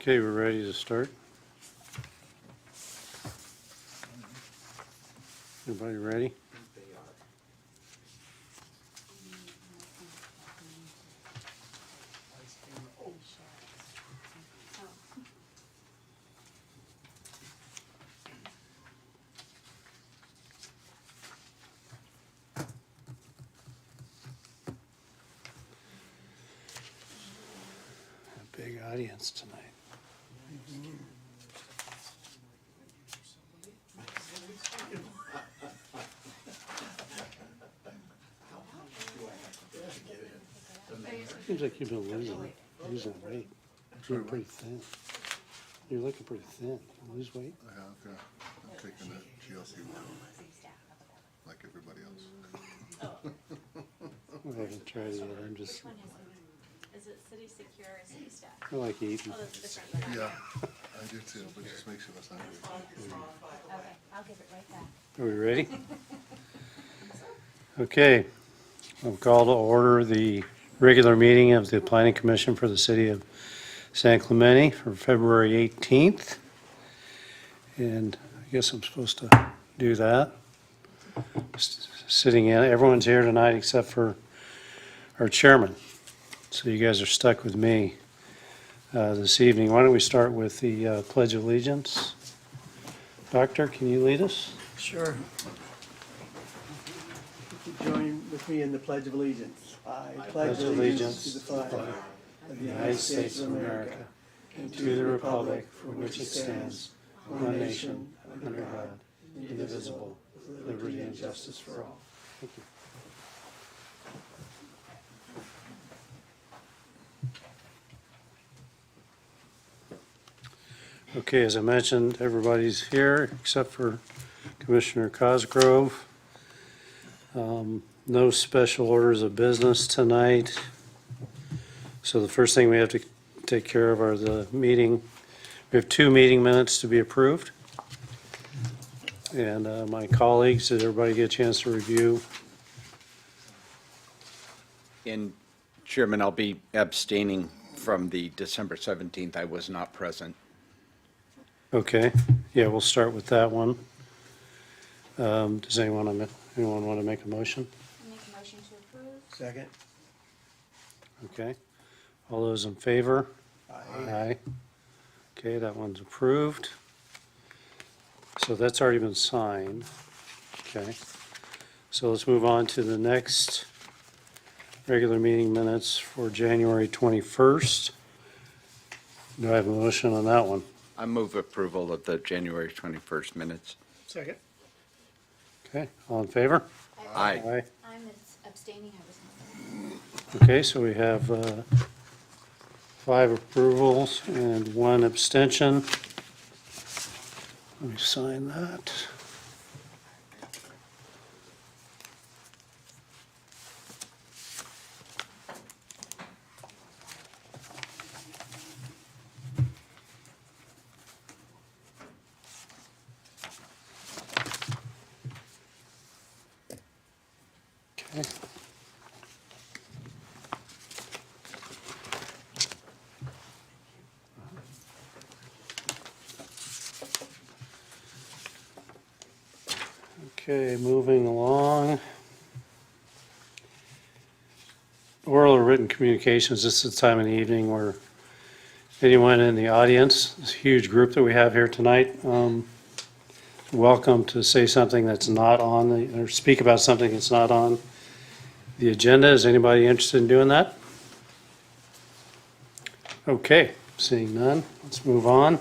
Okay, we're ready to start. Everybody ready? A big audience tonight. Seems like you've been losing weight. You're pretty thin. You're looking pretty thin. You lose weight? I have, yeah. I'm taking a GLP-1 like everybody else. I haven't tried it yet. I'm just, Is it city secure or city staff? I like eating. Oh, that's different. Yeah, I do too, but it just makes you less hungry. Okay, I'll give it right back. Are we ready? Okay. I'll call to order the regular meeting of the Planning Commission for the City of San Clemente for February 18th. And I guess I'm supposed to do that. Sitting in, everyone's here tonight except for our chairman. So you guys are stuck with me this evening. Why don't we start with the Pledge of Allegiance? Doctor, can you lead us? Sure. Join with me in the Pledge of Allegiance. I pledge allegiance to the flag of the United States of America, and to the republic for which it stands, one nation, under God, indivisible, with liberty and justice for all. Thank you. Okay, as I mentioned, everybody's here except for Commissioner Cosgrove. No special orders of business tonight. So the first thing we have to take care of are the meeting. We have 2 meeting minutes to be approved. And my colleagues, did everybody get a chance to review? And Chairman, I'll be abstaining from the December 17th. I was not present. Okay, yeah, we'll start with that one. Does anyone want to make a motion? I'll make a motion to approve. Second. Okay, all those in favor? Aye. Aye. Okay, that one's approved. So that's already been signed. Okay. So let's move on to the next regular meeting minutes for January 21st. Do I have a motion on that one? I move approval of the January 21st minutes. Second. Okay, all in favor? Aye. Aye. I'm abstaining, I was not. Okay, so we have 5 approvals and 1 abstention. Let me sign that. Okay. Okay, moving along. Oral or written communications, this is the time in the evening where anyone in the audience, this huge group that we have here tonight, welcome to say something that's not on the, or speak about something that's not on the agenda. Is anybody interested in doing that? Okay, seeing none, let's move on.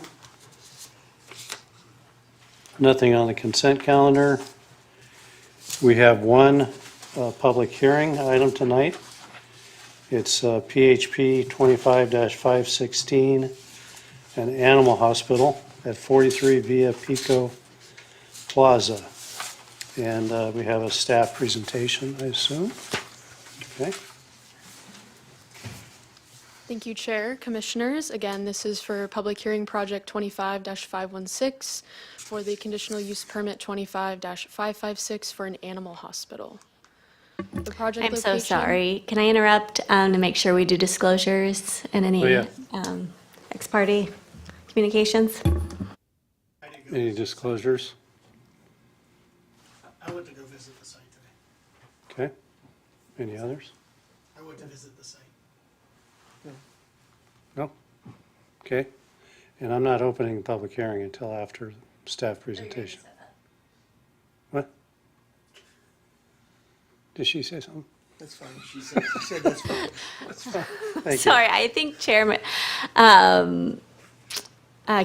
Nothing on the consent calendar. We have one public hearing item tonight. It's PHP 25-516, an animal hospital at 43 Via Pico Plaza. And we have a staff presentation, I assume. Okay. Thank you, Chair, Commissioners. Again, this is for Public Hearing Project 25-516 for the Conditional Use Permit 25-556 for an animal hospital. The project I'm so location- sorry. Can I interrupt to make sure we do disclosures and any Oh, yeah. ex parte? Communications. Any disclosures? I went to go visit the site today. Okay. Any others? I went to visit the site. No? Okay. And I'm not opening the public hearing until after staff presentation. What? Did she say something? That's fine. She said that's fine. Thank you. Sorry, I think Chairman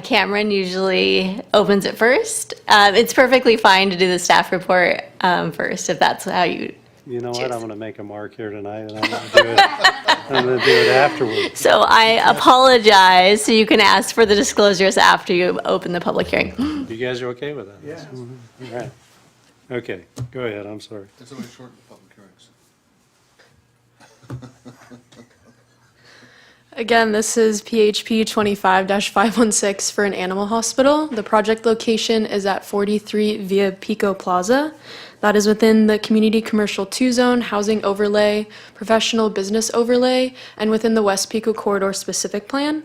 Cameron usually opens it first. It's perfectly fine to do the staff report first, if that's how you. You know what? Cheers. I'm going to make a mark here tonight, and I'm going to do it. I'm going to do it afterwards. So I apologize. So you can ask for the disclosures after you open the public hearing. You guys are okay with that? Yeah. All right. Okay, go ahead. I'm sorry. It's always short in public hearings. Again, this is PHP 25-516 for an animal hospital. The project location is at 43 Via Pico Plaza. That is within the Community Commercial 2 Zone, Housing Overlay, Professional Business Overlay, and within the West Pico Corridor Specific Plan.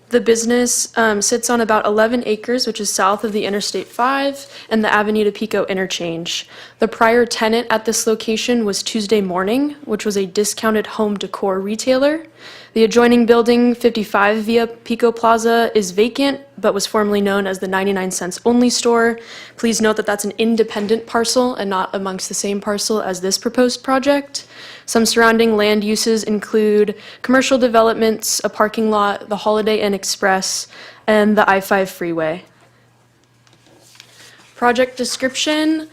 The business sits on about 11 acres, which is south of the Interstate 5 and the Avenida Pico interchange. The prior tenant at this location was Tuesday Morning, which was a discounted home decor retailer. The adjoining building, 55 Via Pico Plaza, is vacant, but was formerly known as the 99 Cents Only Store. Please note that that's an independent parcel and not amongst the same parcel as this proposed project. Some surrounding land uses include commercial developments, a parking lot, the Holiday Inn Express, and the I-5 freeway. Project description.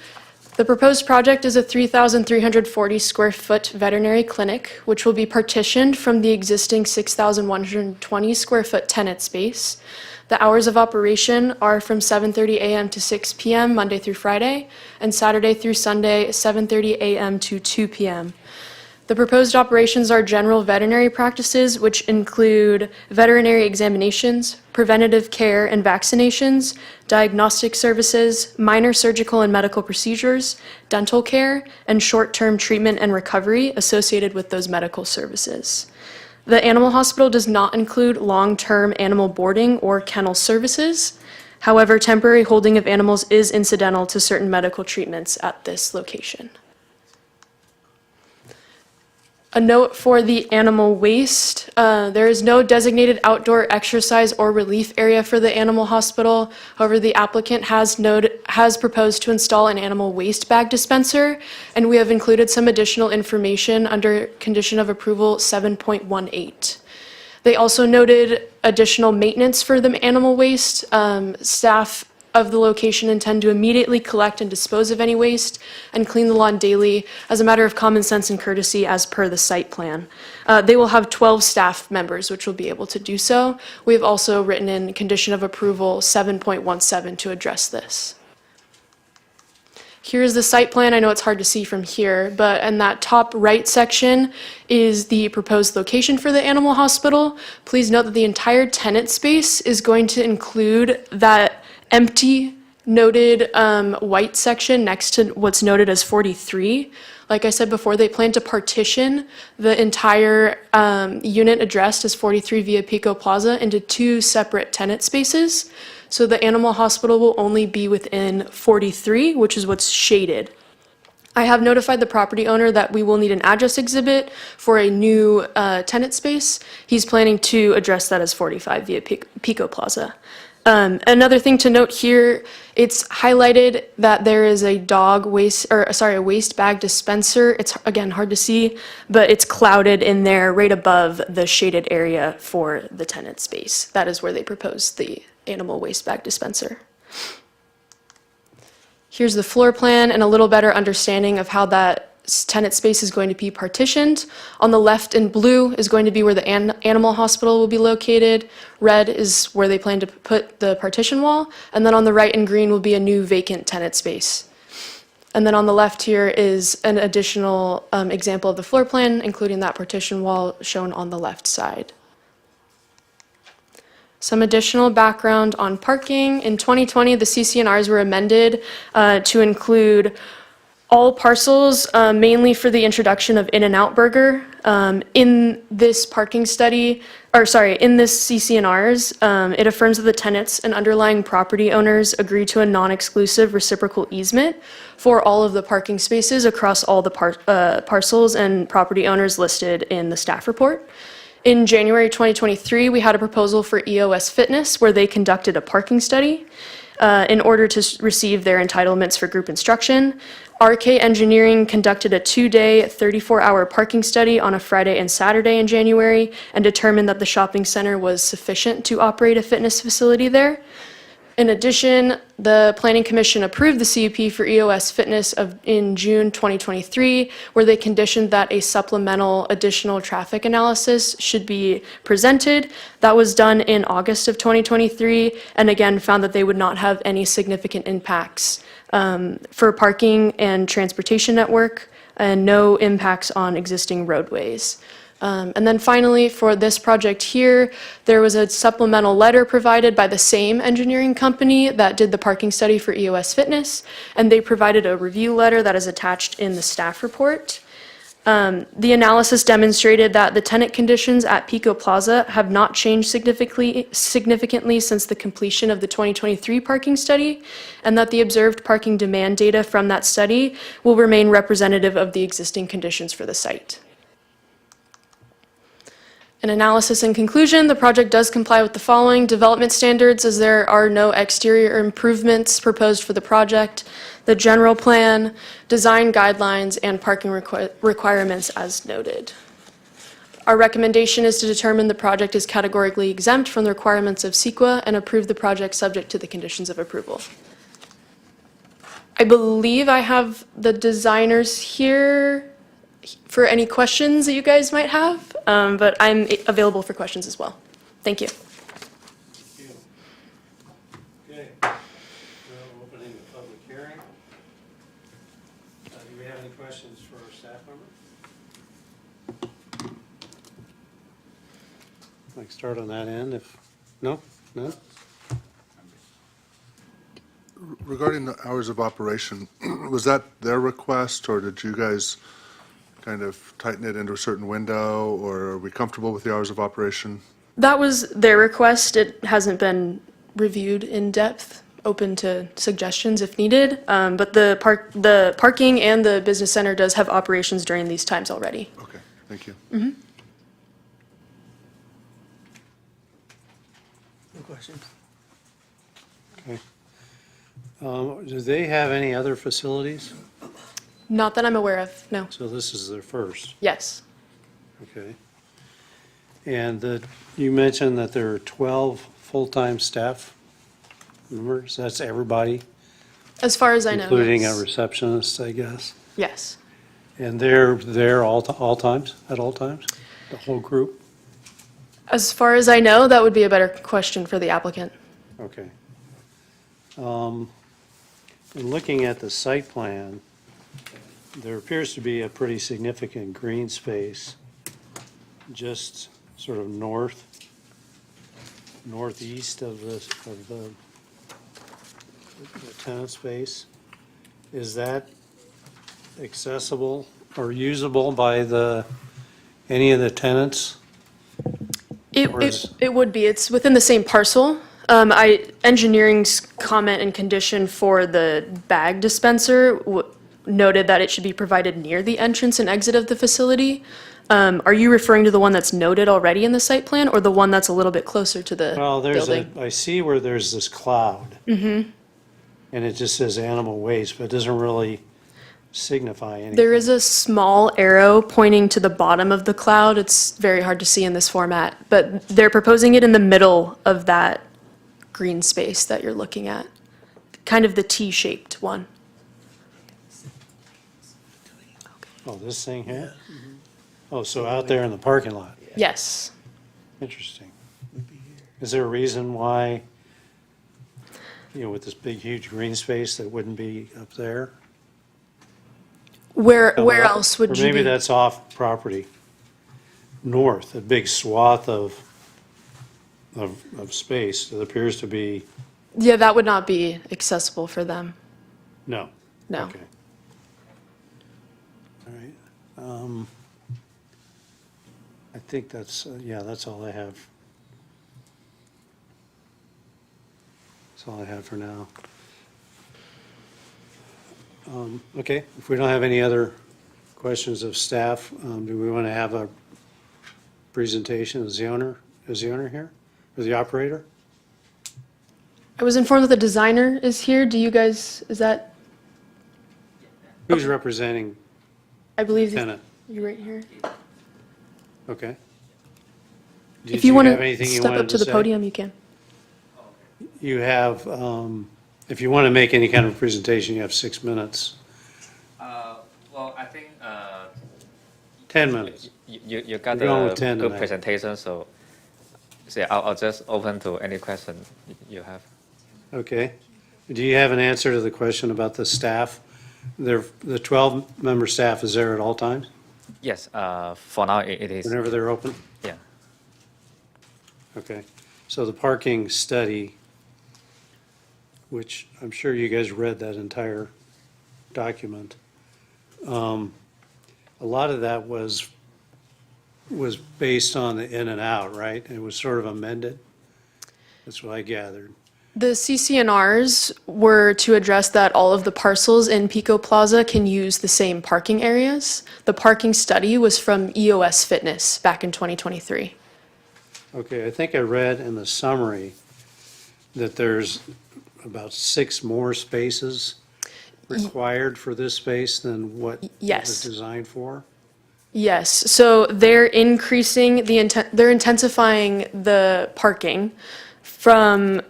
The proposed project is a 3,340 square foot veterinary clinic, which will be partitioned from the existing 6,120 square foot tenant space. The hours of operation are from 7:30 a.m. to 6 p.m. Monday through Friday, and Saturday through Sunday, 7:30 a.m. to 2 p.m. The proposed operations are general veterinary practices, which include veterinary examinations, preventative care and vaccinations, diagnostic services, minor surgical and medical procedures, dental care, and short-term treatment and recovery associated with those medical services. The animal hospital does not include long-term animal boarding or kennel services. However, temporary holding of animals is incidental to certain medical treatments at this location. A note for the animal waste. There is no designated outdoor exercise or relief area for the animal hospital. However, the applicant has proposed to install an animal waste bag dispenser, and we have included some additional information under condition of approval 7.18. They also noted additional maintenance for the animal waste. Staff of the location intend to immediately collect and dispose of any waste and clean the lawn daily as a matter of common sense and courtesy as per the site plan. They will have 12 staff members which will be able to do so. We have also written in condition of approval 7.17 to address this. Here's the site plan. I know it's hard to see from here, but in that top right section is the proposed location for the animal hospital. Please note that the entire tenant space is going to include that empty noted white section next to what's noted as 43. Like I said before, they plan to partition the entire unit addressed as 43 Via Pico Plaza into two separate tenant spaces. So the animal hospital will only be within 43, which is what's shaded. I have notified the property owner that we will need an address exhibit for a new tenant space. He's planning to address that as 45 Via Pico Plaza. Another thing to note here, it's highlighted that there is a a waste bag dispenser. It's, again, hard to see, but it's clouded in there right above the shaded area for the tenant space. That is where they propose the animal waste bag dispenser. Here's the floor plan and a little better understanding of how that tenant space is going to be partitioned. On the left in blue is going to be where the animal hospital will be located. Red is where they plan to put the partition wall. And then on the right in green will be a new vacant tenant space. And then on the left here is an additional example of the floor plan, including that partition wall shown on the left side. Some additional background on parking. In 2020, the CCNRs were amended to include All parcels, mainly for the introduction of In-N-Out Burger. In this parking study, in this CCNRs, it affirms that the tenants and underlying property owners agree to a non-exclusive reciprocal easement for all of the parking spaces across all the parcels and property owners listed in the staff report. In January 2023, we had a proposal for EOS Fitness where they conducted a parking study in order to receive their entitlements for group instruction. RK Engineering conducted a 2-day, 34-hour parking study on a Friday and Saturday in January and determined that the shopping center was sufficient to operate a fitness facility there. In addition, the Planning Commission approved the CUP for EOS Fitness in June 2023, where they conditioned that a supplemental additional traffic analysis should be presented. That was done in August of 2023, and again, found that they would not have any significant impacts for parking and transportation network, and no impacts on existing roadways. And then finally, for this project here, there was a supplemental letter provided by the same engineering company that did the parking study for EOS Fitness, and they provided a review letter that is attached in the staff report. The analysis demonstrated that the tenant conditions at Pico Plaza have not changed significantly since the completion of the 2023 parking study, and that the observed parking demand data from that study will remain representative of the existing conditions for the site. In analysis and conclusion, the project does comply with the following development standards, as there are no exterior improvements proposed for the project, the general plan, design guidelines, and parking requirements as noted. Our recommendation is to determine the project is categorically exempt from the requirements of CEQA and approve the project subject to the conditions of approval. I believe I have the designers here for any questions that you guys might have, but I'm available for questions as well. Thank you. Okay, we're opening the public hearing. Do we have any questions for our staff member? Like start on that end if, no, none? Regarding the hours of operation, was that their request, or did you guys kind of tighten it into a certain window, or are we comfortable with the hours of operation? That was their request. It hasn't been reviewed in depth, open to suggestions if needed. But the parking and the business center does have operations during these times already. Okay, thank you. No questions? Okay. Do they have any other facilities? Not that I'm aware of, no. So this is their first, Yes. okay. And you mentioned that there are 12 full-time staff members, that's everybody? As far as I know, Including a yes. receptionist, I guess? Yes. And they're there all times, at all times? The whole group? As far as I know, that would be a better question for the applicant. Okay. In looking at the site plan, there appears to be a pretty significant green space just sort of northeast of the tenant space. Is that accessible or usable by any of the tenants? Or is- It would be. It's within the same parcel. Engineering's comment and condition for the bag dispenser noted that it should be provided near the entrance and exit of the facility. Are you referring to the one that's noted already in the site plan, or the one that's a little bit closer to the Well, building? I see where there's this cloud. Mm-hmm. And it just says animal waste, but it doesn't really signify anything. There is a small arrow pointing to the bottom of the cloud. It's very hard to see in this format, but they're proposing it in the middle of that green space that you're looking at, kind of the T-shaped one. Oh, this thing here? Oh, so out there in the parking lot. Yes. Interesting. Is there a reason why, with this big, huge green space that wouldn't be up there? Where Or else would you maybe be? that's off property, north, a big swath of space that appears to be, Yeah, that would not be accessible for them. no. No. Okay. All right. I think that's, yeah, that's all I have. That's all I have for now. Okay, if we don't have any other questions of staff, do we want to have a presentation? Is the owner here? Or the operator? I was informed that the designer is here. Do you guys, is that, Who's representing I believe tenant? you're right here. Okay. If Did you want have to anything you step wanted up to the say? podium, you can. You have, if you want to make any kind of presentation, you have 6 minutes. Well, I think 10 minutes. you got We're going a with 10 good tonight. presentation, so I'll just open to any question you have. Okay. Do you have an answer to the question about the staff? The 12-member staff is there at all times, Yes, for now it is. whenever they're open? Yeah. Okay. So the parking study, which I'm sure you guys read that entire document, a lot of that was based on the in and out, right? It was sort of amended? That's what I gathered. The CCNRs were to address that all of the parcels in Pico Plaza can use the same parking areas. The parking study was from EOS Fitness back in 2023. Okay, I think I read in the summary that there's about 6 more spaces required for this space than what it was Yes. designed for? Yes, so they're increasing they're intensifying the parking from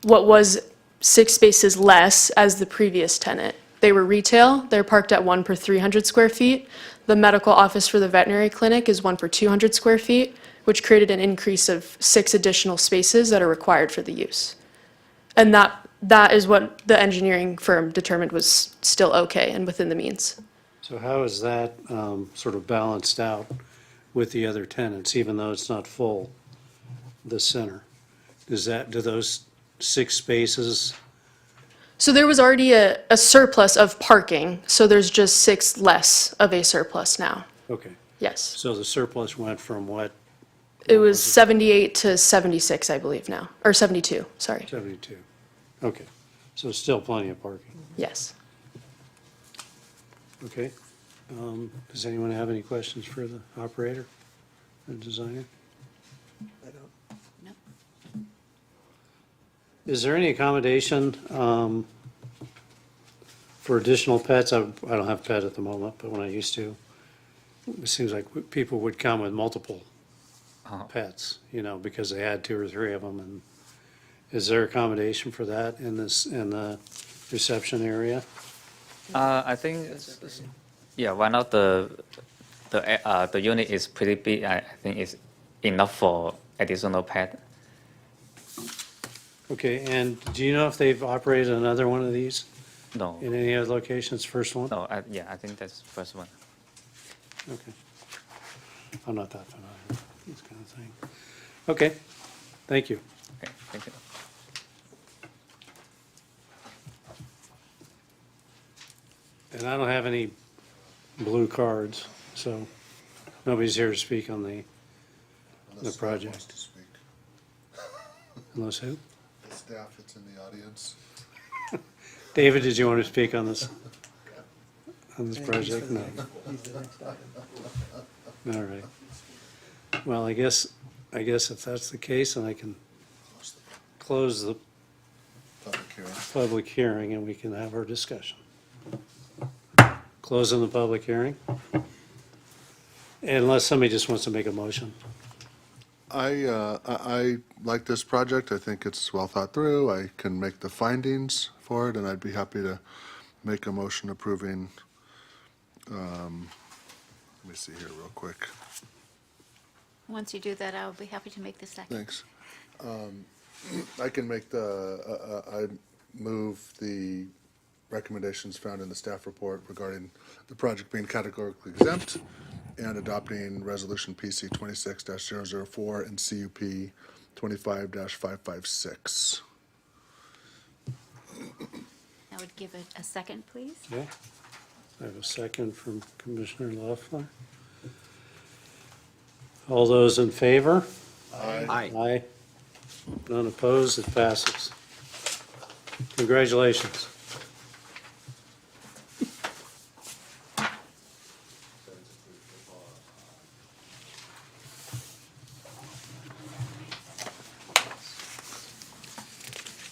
what was 6 spaces less as the previous tenant. They were retail, they're parked at 1 per 300 square feet. The medical office for the veterinary clinic is 1 per 200 square feet, which created an increase of 6 additional spaces that are required for the use. And that is what the engineering firm determined was still okay and within the means. So how is that sort of balanced out with the other tenants, even though it's not full, the center? Do those 6 spaces, So there was already a surplus of parking, so there's just 6 less of a surplus now. okay, Yes. so the surplus went from what, It was 78 to 76, I believe now, or 72, sorry. 72? Okay, so still plenty of parking, Yes. okay? Does anyone have any questions for the operator, the designer? I don't. Is there any accommodation for additional pets? I don't have a pet at the moment, but when I used to, it seems like people would come with multiple pets, because they had 2 or 3 of them. And is there accommodation for that in the reception area? I think yeah, one of the unit is pretty big. I think it's enough for additional pet. Okay, and do you know if they've operated another one of these No, in any other locations, first one? no, I think that's the first one. Okay. I'm not that familiar with this kind of thing. Okay, thank you. Okay, thank you. And I don't have any blue cards, so nobody's here to speak on the Unless staff project. wants to speak. unless who? The staff that's in the audience. David, did you want to speak on this? On this project? No. He's the next item. All right. Well, I guess if that's the case, then I can close the Public hearing. public hearing and we can have our discussion. Closing the public hearing? Unless somebody just wants to make a motion. I like this project. I think it's well thought through. I can make the findings for it, and I'd be happy to make a motion approving, let me see here real quick. Once you do that, I'll be happy to make the second. Thanks. I can make I move the recommendations found in the staff report regarding the project being categorically exempt and adopting Resolution PC 26-004 and CUP 25-556. I would give it a second, please. Okay? I have a second from Commissioner Loeffler. All those in favor? Aye. Aye. None opposed, it passes. Congratulations.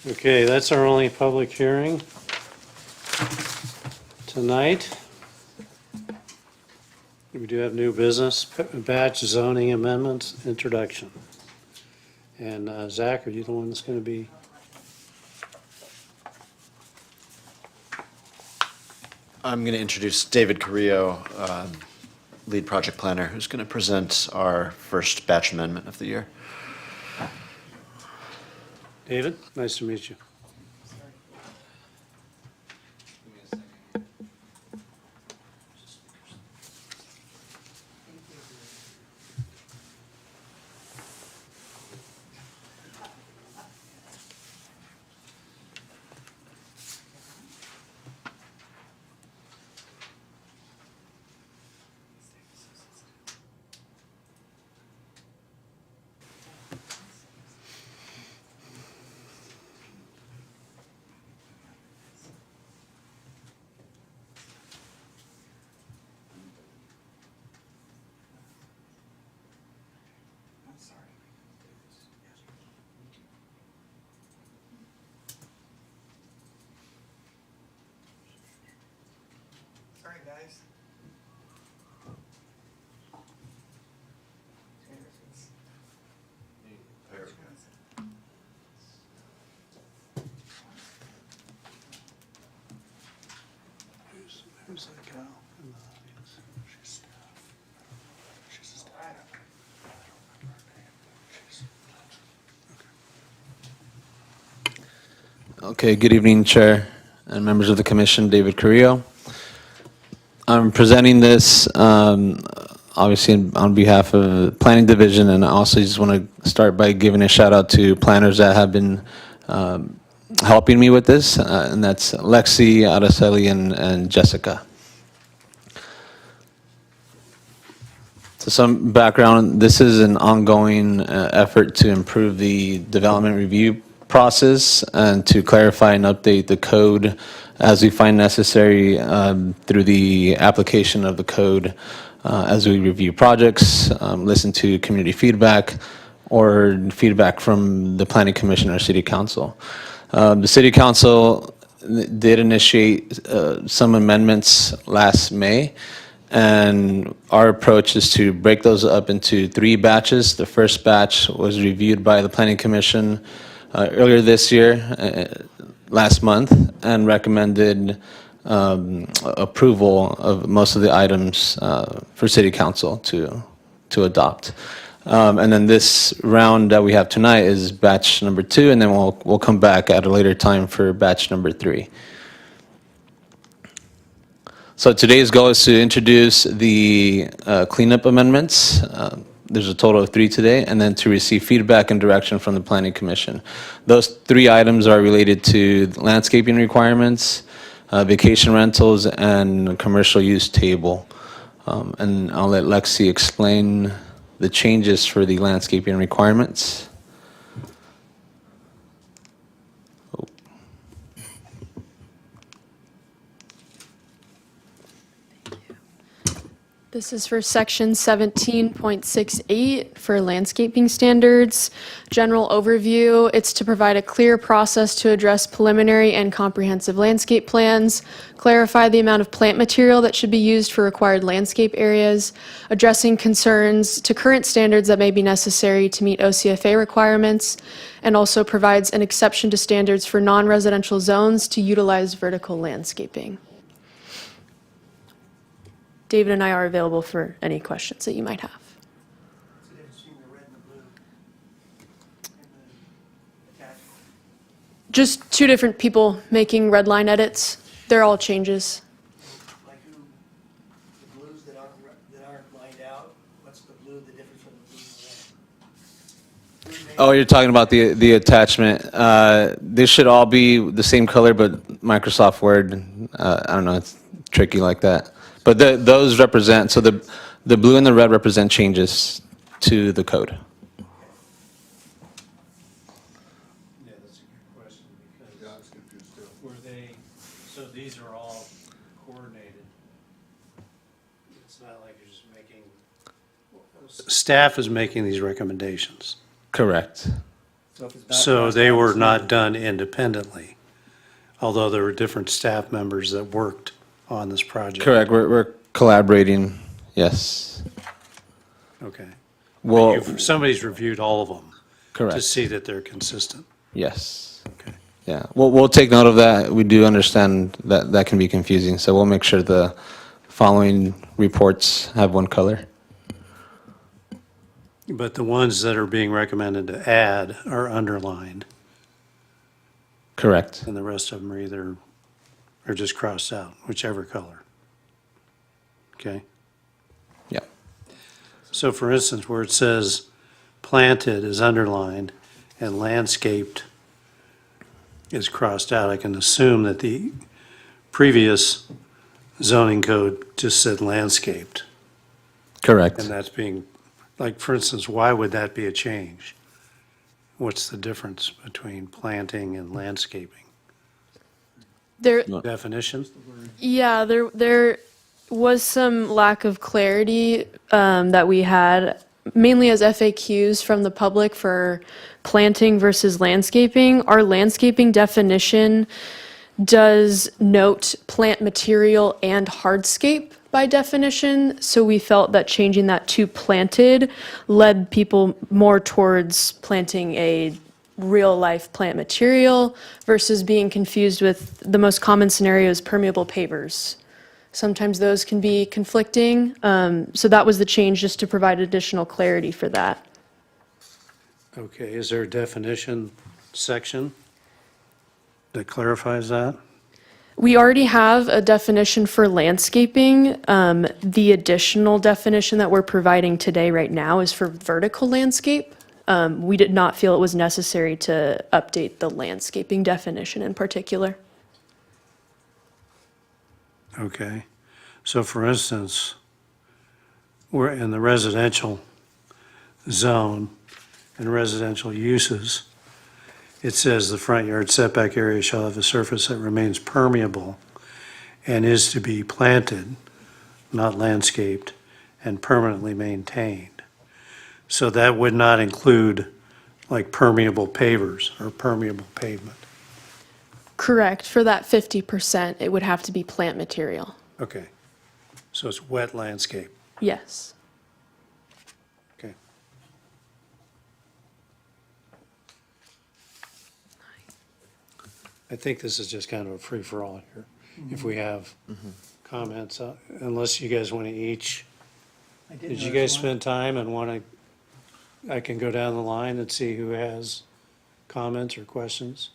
Okay, that's our only public hearing tonight. We do have new business, batch zoning amendments, introduction. And Zach, are you the one that's going to be? I'm going to introduce David Carrillo, lead project planner, who's going to present our first batch amendment of the year. David, nice to meet you. Sorry, guys. Who's that gal in the audience? She's staff. She's a staff. I don't remember her name. Okay, good evening, Chair and members of the Commission. David Carrillo. I'm presenting this obviously on behalf of the Planning Division, and I also just want to start by giving a shout out to planners that have been helping me with this, and that's Lexi, Araceli, and Jessica. So some background, this is an ongoing effort to improve the development review process and to clarify and update the code as we find necessary through the application of the code as we review projects, listen to community feedback, or feedback from the Planning Commission or City Council. The City Council did initiate some amendments last May, and our approach is to break those up into 3 batches. The first batch was reviewed by the Planning Commission earlier this year, last month, and recommended approval of most of the items for City Council to adopt. And then this round that we have tonight is batch number 2, and then we'll come back at a later time for batch number 3. So today's goal is to introduce the cleanup amendments. There's a total of 3 today, and then to receive feedback and direction from the Planning Commission. Those 3 items are related to landscaping requirements, vacation rentals, and commercial use table. And I'll let Lexi explain the changes for the landscaping requirements. This is for section 17.68 for landscaping standards. General overview, it's to provide a clear process to address preliminary and comprehensive landscape plans, clarify the amount of plant material that should be used for required landscape areas, addressing concerns to current standards that may be necessary to meet OCFA requirements, and also provides an exception to standards for non-residential zones to utilize vertical landscaping. David and I are available for any questions that you might have. What's the difference between the red and the blue? And the attachment? Just 2 different people making red line edits. They're all changes. Like who, the blues that aren't lined out, what's the blue, the difference from the blue and red? Oh, you're talking about the attachment. This should all be the same color, but Microsoft Word, I don't know, it's tricky like that. But those represent, so the blue and the red represent changes to the code. Yeah, that's a good question, Yeah, I was confused too. were they, so these are all coordinated? It's not like you're just making. Staff is making these recommendations, Correct. So if it's not so crossed they out, were it's not done independently, although there were different staff members that worked on this project. Correct, we're collaborating, yes. Okay. Well, Somebody's reviewed all of them to correct, see that they're consistent. yes. Okay. Yeah, we'll take note of that. We do understand that that can be confusing, so we'll make sure the following reports have one color. But the ones that are being recommended to add are underlined, Correct. and the rest of them are either, are just crossed out, whichever color. Okay? Yeah. So for instance, where it says planted is underlined and landscaped is crossed out, I can assume that the previous zoning code just said landscaped. Correct. And that's being, like, for instance, why would that be a change? What's the difference between planting and landscaping? There, Definition? yeah, there was some lack of clarity that we had, mainly as FAQs from the public for planting versus landscaping. Our landscaping definition does note plant material and hardscape by definition, so we felt that changing that to planted led people more towards planting a real-life plant material versus being confused with the most common scenario is permeable pavers. Sometimes those can be conflicting, so that was the change, just to provide additional clarity for that. Okay, is there a definition section that clarifies that? We already have a definition for landscaping. The additional definition that we're providing today right now is for vertical landscape. We did not feel it was necessary to update the landscaping definition in particular. Okay, so for instance, we're in the residential zone and residential uses. It says the front yard setback area shall have a surface that remains permeable and is to be planted, not landscaped, and permanently maintained. So that would not include like permeable pavers or permeable pavement. Correct. For that 50%, it would have to be plant material. Okay, so it's wet landscape, Yes. okay. I think this is just kind of a free-for-all here. If we have comments, unless you guys want to each, I did you notice guys one. spend time and want to, I can go down the line and see who has comments or questions?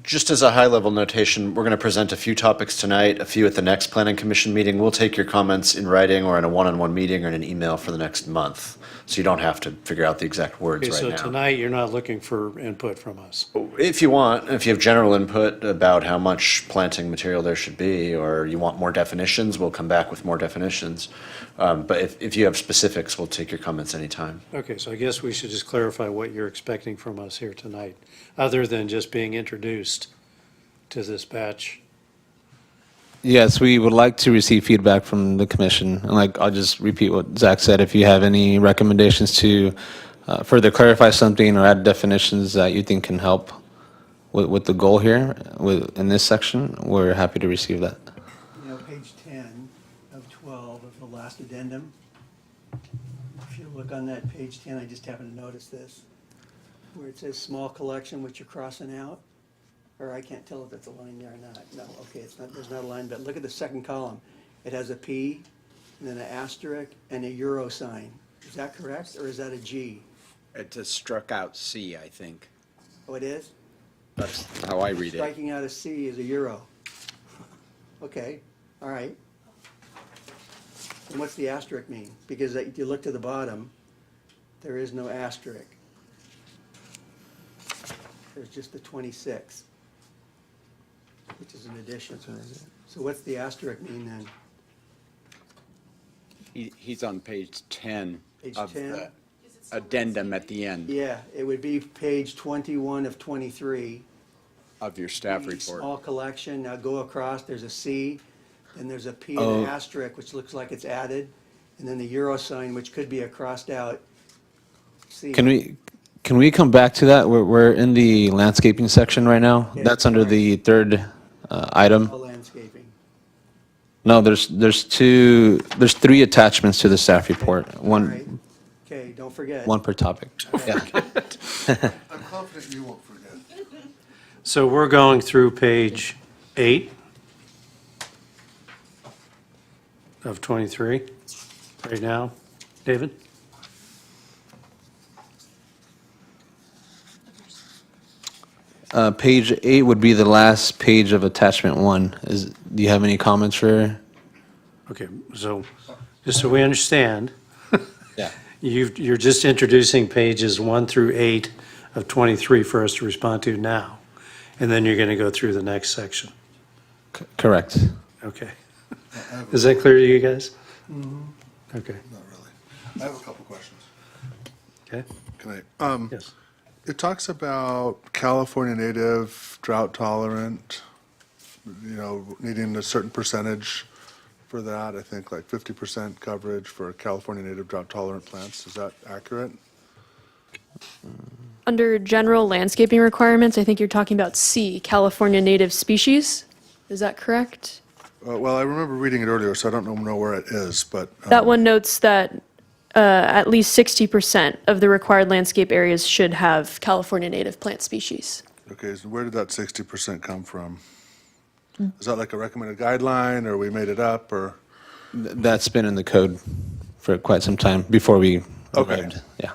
Just as a high-level notation, we're going to present a few topics tonight, a few at the next Planning Commission meeting. We'll take your comments in writing or in a one-on-one meeting or in an email for the next month, so you don't have to figure out the exact words Okay, right so now. tonight, you're not looking for input from us. If you want, if you have general input about how much planting material there should be, or you want more definitions, we'll come back with more definitions. But if you have specifics, we'll take your comments anytime. Okay, so I guess we should just clarify what you're expecting from us here tonight, other than just being introduced to this batch. Yes, we would like to receive feedback from the commission. And like, I'll just repeat what Zach said. If you have any recommendations to further clarify something or add definitions that you think can help with the goal here, in this section, we're happy to receive that. You know, page 10 of 12 of the last addendum. If you look on that page 10, I just happened to notice this, where it says small collection, which you're crossing out. Or I can't tell if that's a line there or not. No, okay, it's not, there's not a line, but look at the second column. It has a P, and then an asterisk, and a euro sign. Is that correct, or is that a G? It's a struck out C, I think. Oh, it is? That's how I read it. Striking out a C is a euro. Okay, all right. And what's the asterisk mean? Because if you look to the bottom, there is no asterisk. There's just the 26. which is an addition. So what's the asterisk mean then? He's on page 10 Page of 10? the addendum at the end Yeah, it would be page 21 of 23. of your staff The report. Small collection, now go across, there's a C, then there's a P and Oh. an asterisk, which looks like it's added, and then the euro sign, which could be a crossed out C. Can we come back to that? We're in the landscaping section right now. Yeah, That's under the third item. All landscaping. No, there's three attachments to the staff report. Right. One Okay, don't forget. per topic. Yeah. I'm confident you won't forget. So we're going through page 8 of 23 right now. David? Page 8 would be the last page of attachment 1. Do you have any comments for? Okay, so just so we understand, Yeah. you're just introducing pages 1 through 8 of 23 for us to respond to now, and then you're going to go through the next section. Correct. Okay. Is that clear to you guys? Okay, Not really. I have a couple questions. okay, Can I? yes. It talks about California native, drought tolerant, needing a certain percentage for that. I think like 50% coverage for California native drought tolerant plants. Is that accurate? Under general landscaping requirements, I think you're talking about C, California native species. Is that correct? Well, I remember reading it earlier, so I don't know where it is, but. That one notes that at least 60% of the required landscape areas should have California native plant species. Okay, so where did that 60% come from? Is that like a recommended guideline, or we made it up, or? That's been in the code for quite some time before we Okay. arrived. Yeah.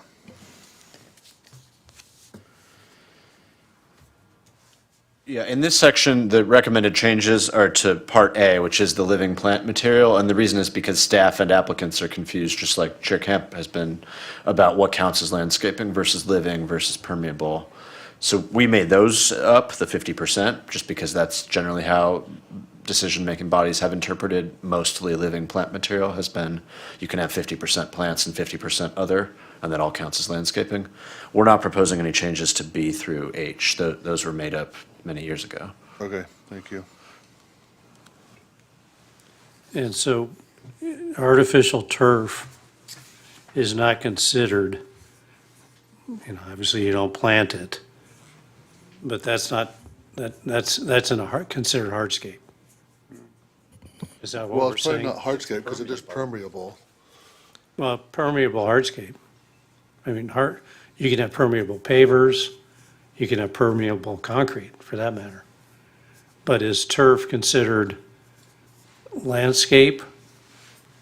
Yeah, in this section, the recommended changes are to Part A, which is the living plant material, and the reason is because staff and applicants are confused, just like Chair Camp has been, about what counts as landscaping versus living versus permeable. So we made those up, the 50%, just because that's generally how decision-making bodies have interpreted mostly living plant material has been, you can have 50% plants and 50% other, and that all counts as landscaping. We're not proposing any changes to B through H. Those were made up many years ago. Okay, thank you. And so artificial turf is not considered, obviously you don't plant it, but that's not, that's in a considered hardscape. Is that what Well, we're it's probably saying? not hardscape, because it is permeable. Well, permeable hardscape. I mean, you can have permeable pavers, you can have permeable concrete, for that matter. But is turf considered landscape?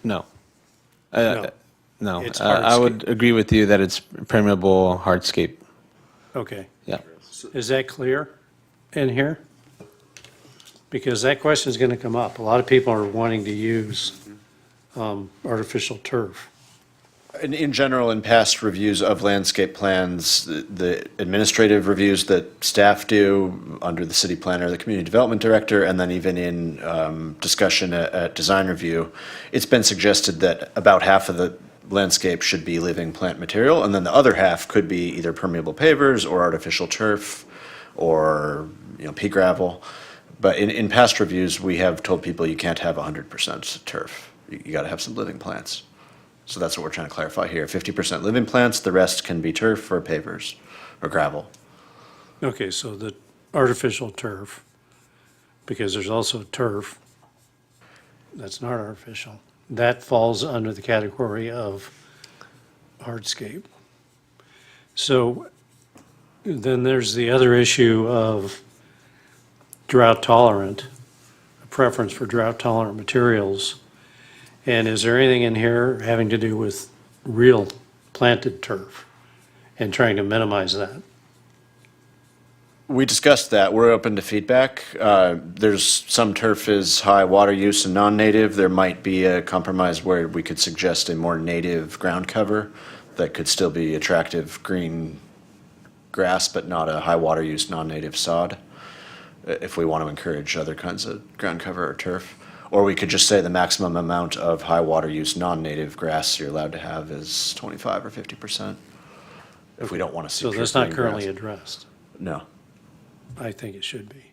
No. No. No. It's I would agree with you that it's permeable hardscape. Okay. Yeah. Is that clear in here? Because that question is going to come up. A lot of people are wanting to use artificial turf. In general, in past reviews of landscape plans, the administrative reviews that staff do under the city planner, the community development director, and then even in discussion at design review, it's been suggested that about half of the landscape should be living plant material, and then the other half could be either permeable pavers or artificial turf or pea gravel. But in past reviews, we have told people you can't have 100% turf. You got to have some living plants. So that's what we're trying to clarify here. 50% living plants, the rest can be turf or pavers or gravel. Okay, so the artificial turf, because there's also turf that's not artificial, that falls under the category of hardscape. So then there's the other issue of drought tolerant, a preference for drought tolerant materials. And is there anything in here having to do with real planted turf and trying to minimize that? We discussed that. We're open to feedback. There's some turf is high water use and non-native. There might be a compromise where we could suggest a more native ground cover that could still be attractive green grass, but not a high water use non-native sod. if we want to encourage other kinds of ground cover or turf. Or we could just say the maximum amount of high water use non-native grass you're allowed to have is 25 or 50%. If we don't want to see So pure that's not green currently grass. addressed. No. I think it should be.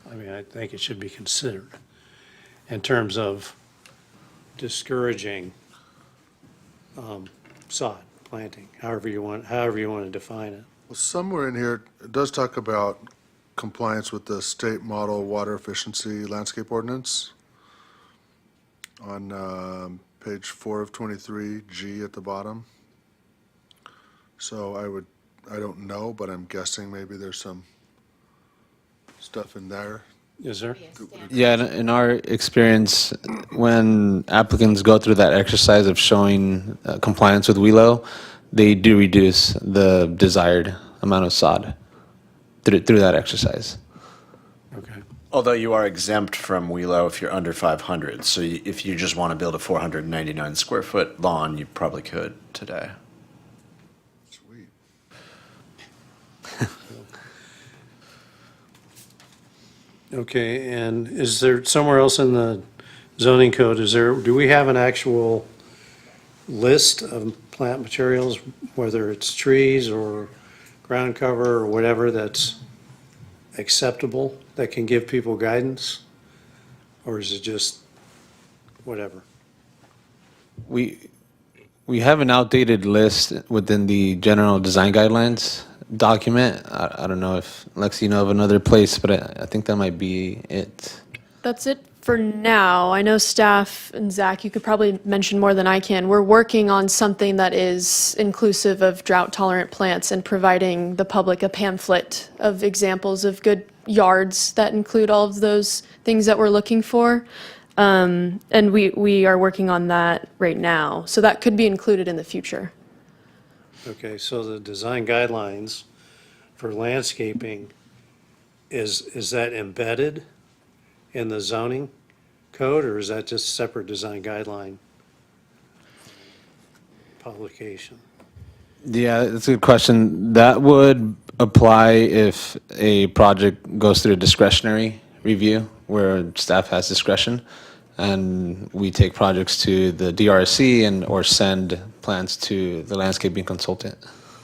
I mean, I think it should be considered in terms of discouraging sod planting, however you want to define it. Well, somewhere in here, it does talk about compliance with the state model water efficiency landscape ordinance on page 4 of 23, G at the bottom. So I don't know, but I'm guessing maybe there's some stuff in there. Is there? Yeah, in our experience, when applicants go through that exercise of showing compliance with WELO, they do reduce the desired amount of sod through that exercise. Okay. Although you are exempt from WELO if you're under 500. So if you just want to build a 499 square foot lawn, you probably could today. Sweet. Okay, and is there somewhere else in the zoning code, do we have an actual list of plant materials, whether it's trees or ground cover or whatever that's acceptable, that can give people guidance? Or is it just whatever? We have an outdated list within the general design guidelines document. I don't know if, Lex, you know of another place, but I think that might be it. That's it for now. I know staff and Zach, you could probably mention more than I can. We're working on something that is inclusive of drought-tolerant plants and providing the public a pamphlet of examples of good yards that include all of those things that we're looking for. And we are working on that right now. So that could be included in the future. Okay, so the design guidelines for landscaping, is that embedded in the zoning code, or is that just separate design guideline publication? Yeah, that's a good question. That would apply if a project goes through a discretionary review where staff has discretion, and we take projects to the DRC or send plans to the landscaping consultant.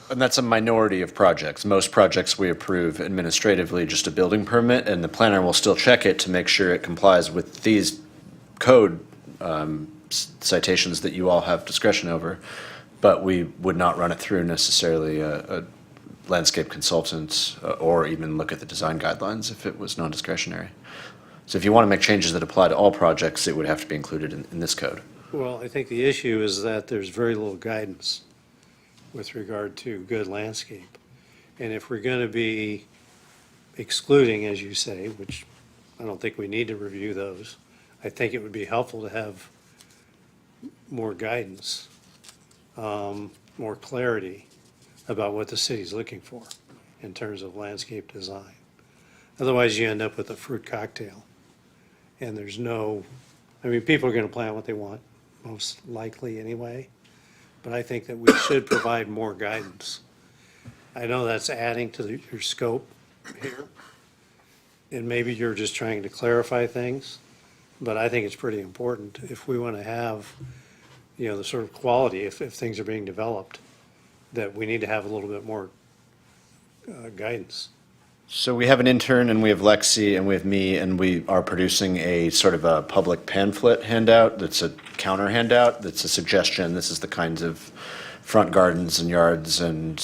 And that's a minority of projects. Most projects we approve administratively, just a building permit, and the planner will still check it to make sure it complies with these code citations that you all have discretion over. But we would not run it through necessarily a landscape consultant or even look at the design guidelines if it was non-discretionary. So if you want to make changes that apply to all projects, it would have to be included in this code. Well, I think the issue is that there's very little guidance with regard to good landscape. And if we're going to be excluding, as you say, which I don't think we need to review those, I think it would be helpful to have more guidance, more clarity about what the city's looking for in terms of landscape design. Otherwise, you end up with a fruit cocktail. And there's no, I mean, people are going to plant what they want, most likely anyway. But I think that we should provide more guidance. I know that's adding to your scope here. And maybe you're just trying to clarify things, but I think it's pretty important if we want to have, the sort of quality, if things are being developed, that we need to have a little bit more guidance. So we have an intern and we have Lexi and we have me, and we are producing a sort of a public pamphlet handout that's a counter handout that's a suggestion. This is the kinds of front gardens and yards and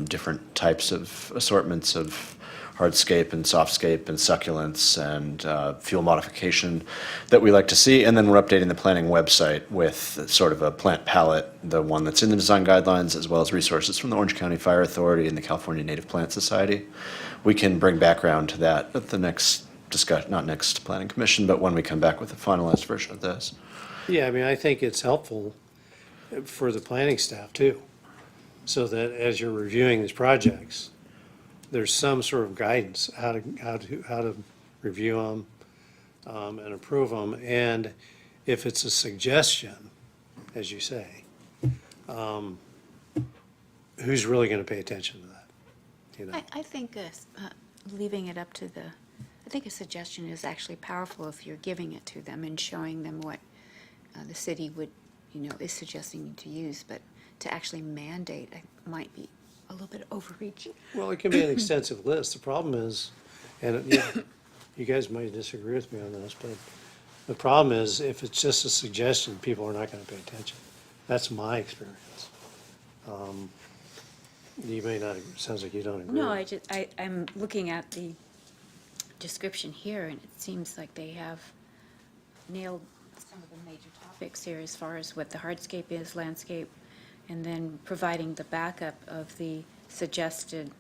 different types of assortments of hardscape and softscape and succulents and fuel modification that we like to see. And then we're updating the planning website with sort of a plant palette, the one that's in the design guidelines, as well as resources from the Orange County Fire Authority and the California Native Plant Society. We can bring background to that at the next discussion, not next planning commission, but when we come back with a finalized version of this. Yeah, I mean, I think it's helpful for the planning staff too, so that as you're reviewing these projects, there's some sort of guidance how to review them and approve them. And if it's a suggestion, as you say, who's really going to pay attention to that? I think leaving it up to the I think a suggestion is actually powerful if you're giving it to them and showing them what the city would, is suggesting to use, but to actually mandate might be a little bit overreach. Well, it can be an extensive list. The problem is, and you guys might disagree with me on this, but the problem is if it's just a suggestion, people are not going to pay attention. That's my experience. You may not, sounds like you don't agree. No, I'm looking at the description here, and it seems like they have nailed some of the major topics here as far as what the hardscape is, landscape, and then providing the backup of the suggested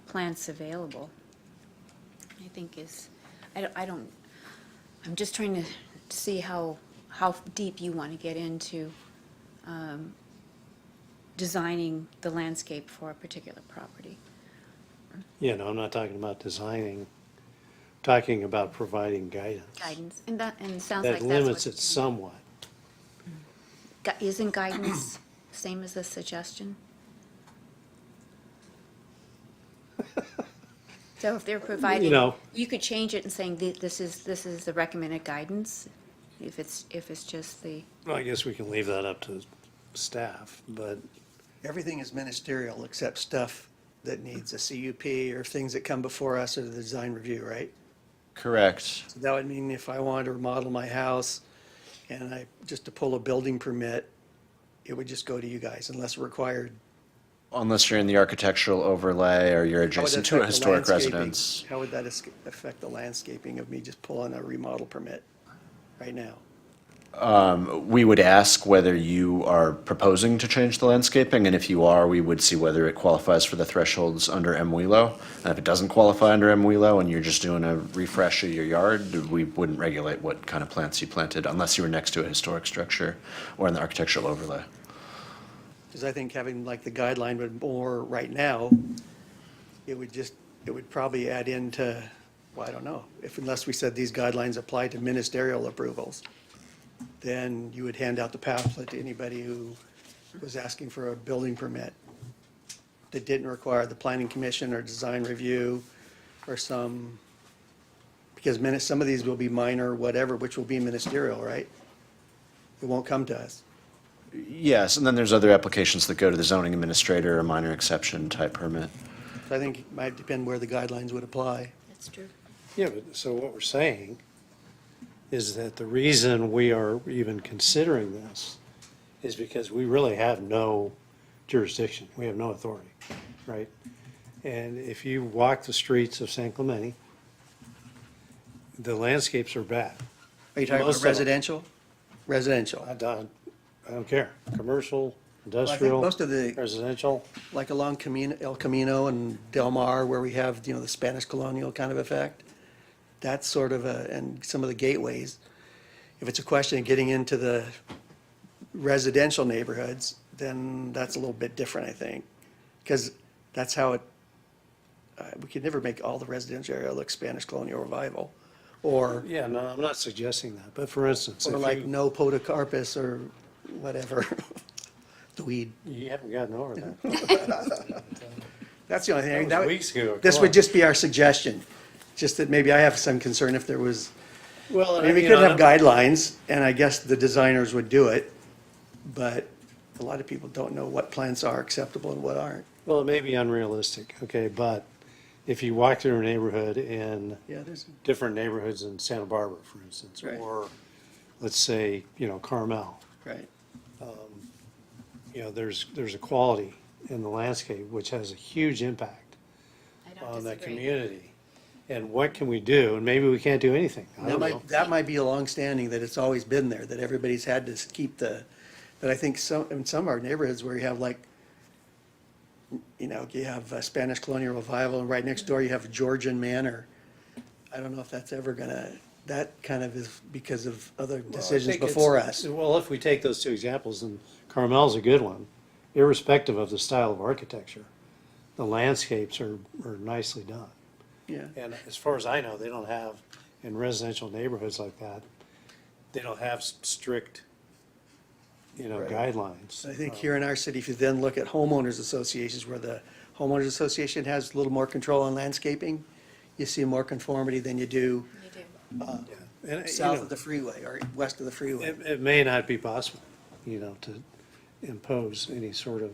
plants available. I think I'm just trying to see how deep you want to get into designing the landscape for a particular property. Yeah, no, I'm not talking about designing, I'm talking about providing guidance. Guidance, and it sounds like That that's limits what. it somewhat. Isn't guidance same as a suggestion? So if they're providing, know. you could change it and saying this is the recommended guidance, if it's just the, Well, I guess we can leave that up to staff, but Everything is ministerial except stuff that needs a CUP or things that come before us or the design review, right? Correct. So that would mean if I wanted to remodel my house and just to pull a building permit, it would just go to you guys unless required. Unless you're in the architectural overlay or you're How would that adjacent to a affect the historic landscaping? residence. How would that affect the landscaping of me just pulling a remodel permit right now? We would ask whether you are proposing to change the landscaping, and if you are, we would see whether it qualifies for the thresholds under MWILO. And if it doesn't qualify under MWILO and you're just doing a refresh of your yard, we wouldn't regulate what kind of plants you planted unless you were next to a historic structure or in the architectural overlay. Because I think having like the guideline would more, right now, it would probably add into, well, I don't know, unless we said these guidelines apply to ministerial approvals, then you would hand out the pamphlet to anybody who was asking for a building permit that didn't require the planning commission or design review or because some of these will be minor, whatever, which will be ministerial, right? It won't come to us. Yes, and then there's other applications that go to the zoning administrator, a minor exception type permit. So I think it might depend where the guidelines would apply. that's true. yeah, but so what we're saying is that the reason we are even considering this is because we really have no jurisdiction. We have no authority, right? And if you walk the streets of San Clemente, the landscapes are bad. Are you talking Most about of them. residential? Residential. I don't care. Commercial, think industrial, most of the- residential. Like along El Camino and Del Mar, where we have, the Spanish colonial kind of effect. That's sort of and some of the gateways. If it's a question of getting into the residential neighborhoods, then that's a little bit different, I think. Because that's how we could never make all the residential area look Spanish colonial revival. Or Yeah, no, I'm not suggesting that, but for instance, or if like you, no podocarpus or whatever, the weed. you haven't gotten over that. That's the only thing. That was weeks ago. This Come would on. just be our suggestion, just that maybe I have some concern if there was, Well, I mean, we could have guidelines, and I guess the designers would do it, but a lot of people don't know what plants are acceptable and what aren't. Well, it may be unrealistic, okay, but if you walk through a neighborhood in Yeah, there's, different neighborhoods in Santa Barbara, for instance, Right. or let's say, Carmel, right. there's a quality in the landscape which has a huge impact I don't on that disagree. community. And what can we do? And maybe we can't do anything. I don't know. That might be a longstanding, that it's always been there, that everybody's had to keep but I think in some of our neighborhoods where you have like, you have Spanish colonial revival, and right next door you have Georgian manor. I don't know if that's ever gonna, that kind of is because of other Well, I decisions think it's- before us. Well, if we take those two examples, and Carmel's a good one, irrespective of the style of architecture, the landscapes are nicely done. Yeah. And as far as I know, they don't have, in residential neighborhoods like that, they don't have strict, guidelines. I think here in our city, if you then look at homeowners associations, where the homeowners association has a little more control on landscaping, you see more conformity than you do And, south of the freeway or west of the freeway. it may not be possible, to impose any sort of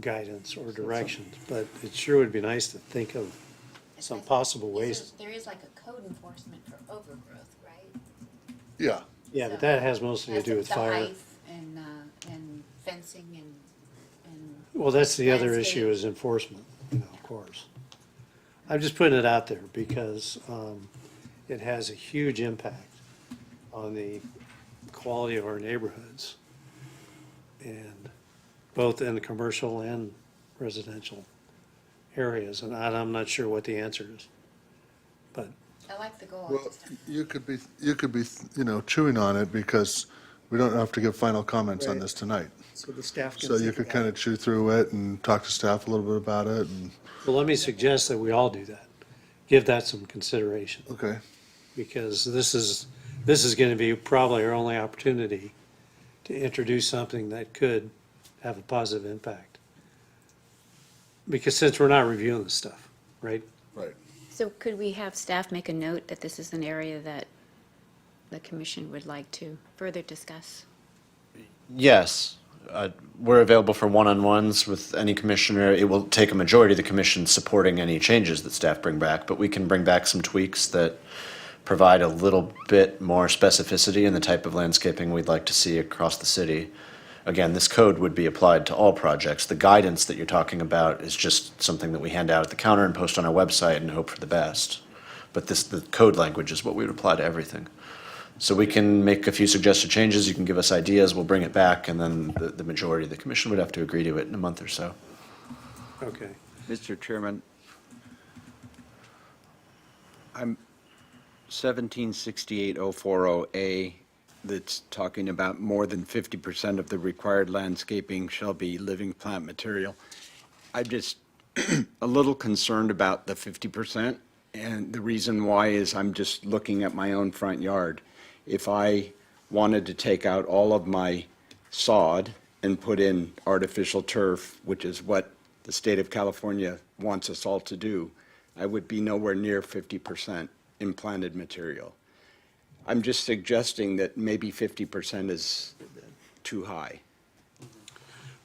guidance or directions, but it sure would be nice to think of some possible ways. There is like a code enforcement for overgrowth, right? Yeah, Yeah, but that has mostly to do with The fire. height and fencing and. Well, that's the other landscape. issue is enforcement, of course. I'm just putting it out there because it has a huge impact on the quality of our neighborhoods. And both in the commercial and residential areas, and I'm not sure what the answer is. But, I like the goal. well, you could be, chewing on it because we don't have to give final comments on Right. this tonight. So the staff can So you think could about kind it. of chew through it and talk to staff a little bit about it and, well, let me suggest that we all do that. Give that some consideration, okay. because this is gonna be probably our only opportunity to introduce something that could have a positive impact. Because since we're not reviewing this stuff, right? Right. So could we have staff make a note that this is an area that the commission would like to further discuss? Yes, we're available for one-on-ones with any commissioner. It will take a majority of the commission supporting any changes that staff bring back, but we can bring back some tweaks that provide a little bit more specificity in the type of landscaping we'd like to see across the city. Again, this code would be applied to all projects. The guidance that you're talking about is just something that we hand out at the counter and post on our website and hope for the best. But the code language is what we would apply to everything. So we can make a few suggested changes, you can give us ideas, we'll bring it back, and then the majority of the commission would have to agree to it in a month or so. Okay. Mr. Chairman, I'm 1768040A, that's talking about more than 50% of the required landscaping shall be living plant material. I'm just a little concerned about the 50%, and the reason why is I'm just looking at my own front yard. If I wanted to take out all of my sod and put in artificial turf, which is what the state of California wants us all to do, I would be nowhere near 50% implanted material. I'm just suggesting that maybe 50% is too high.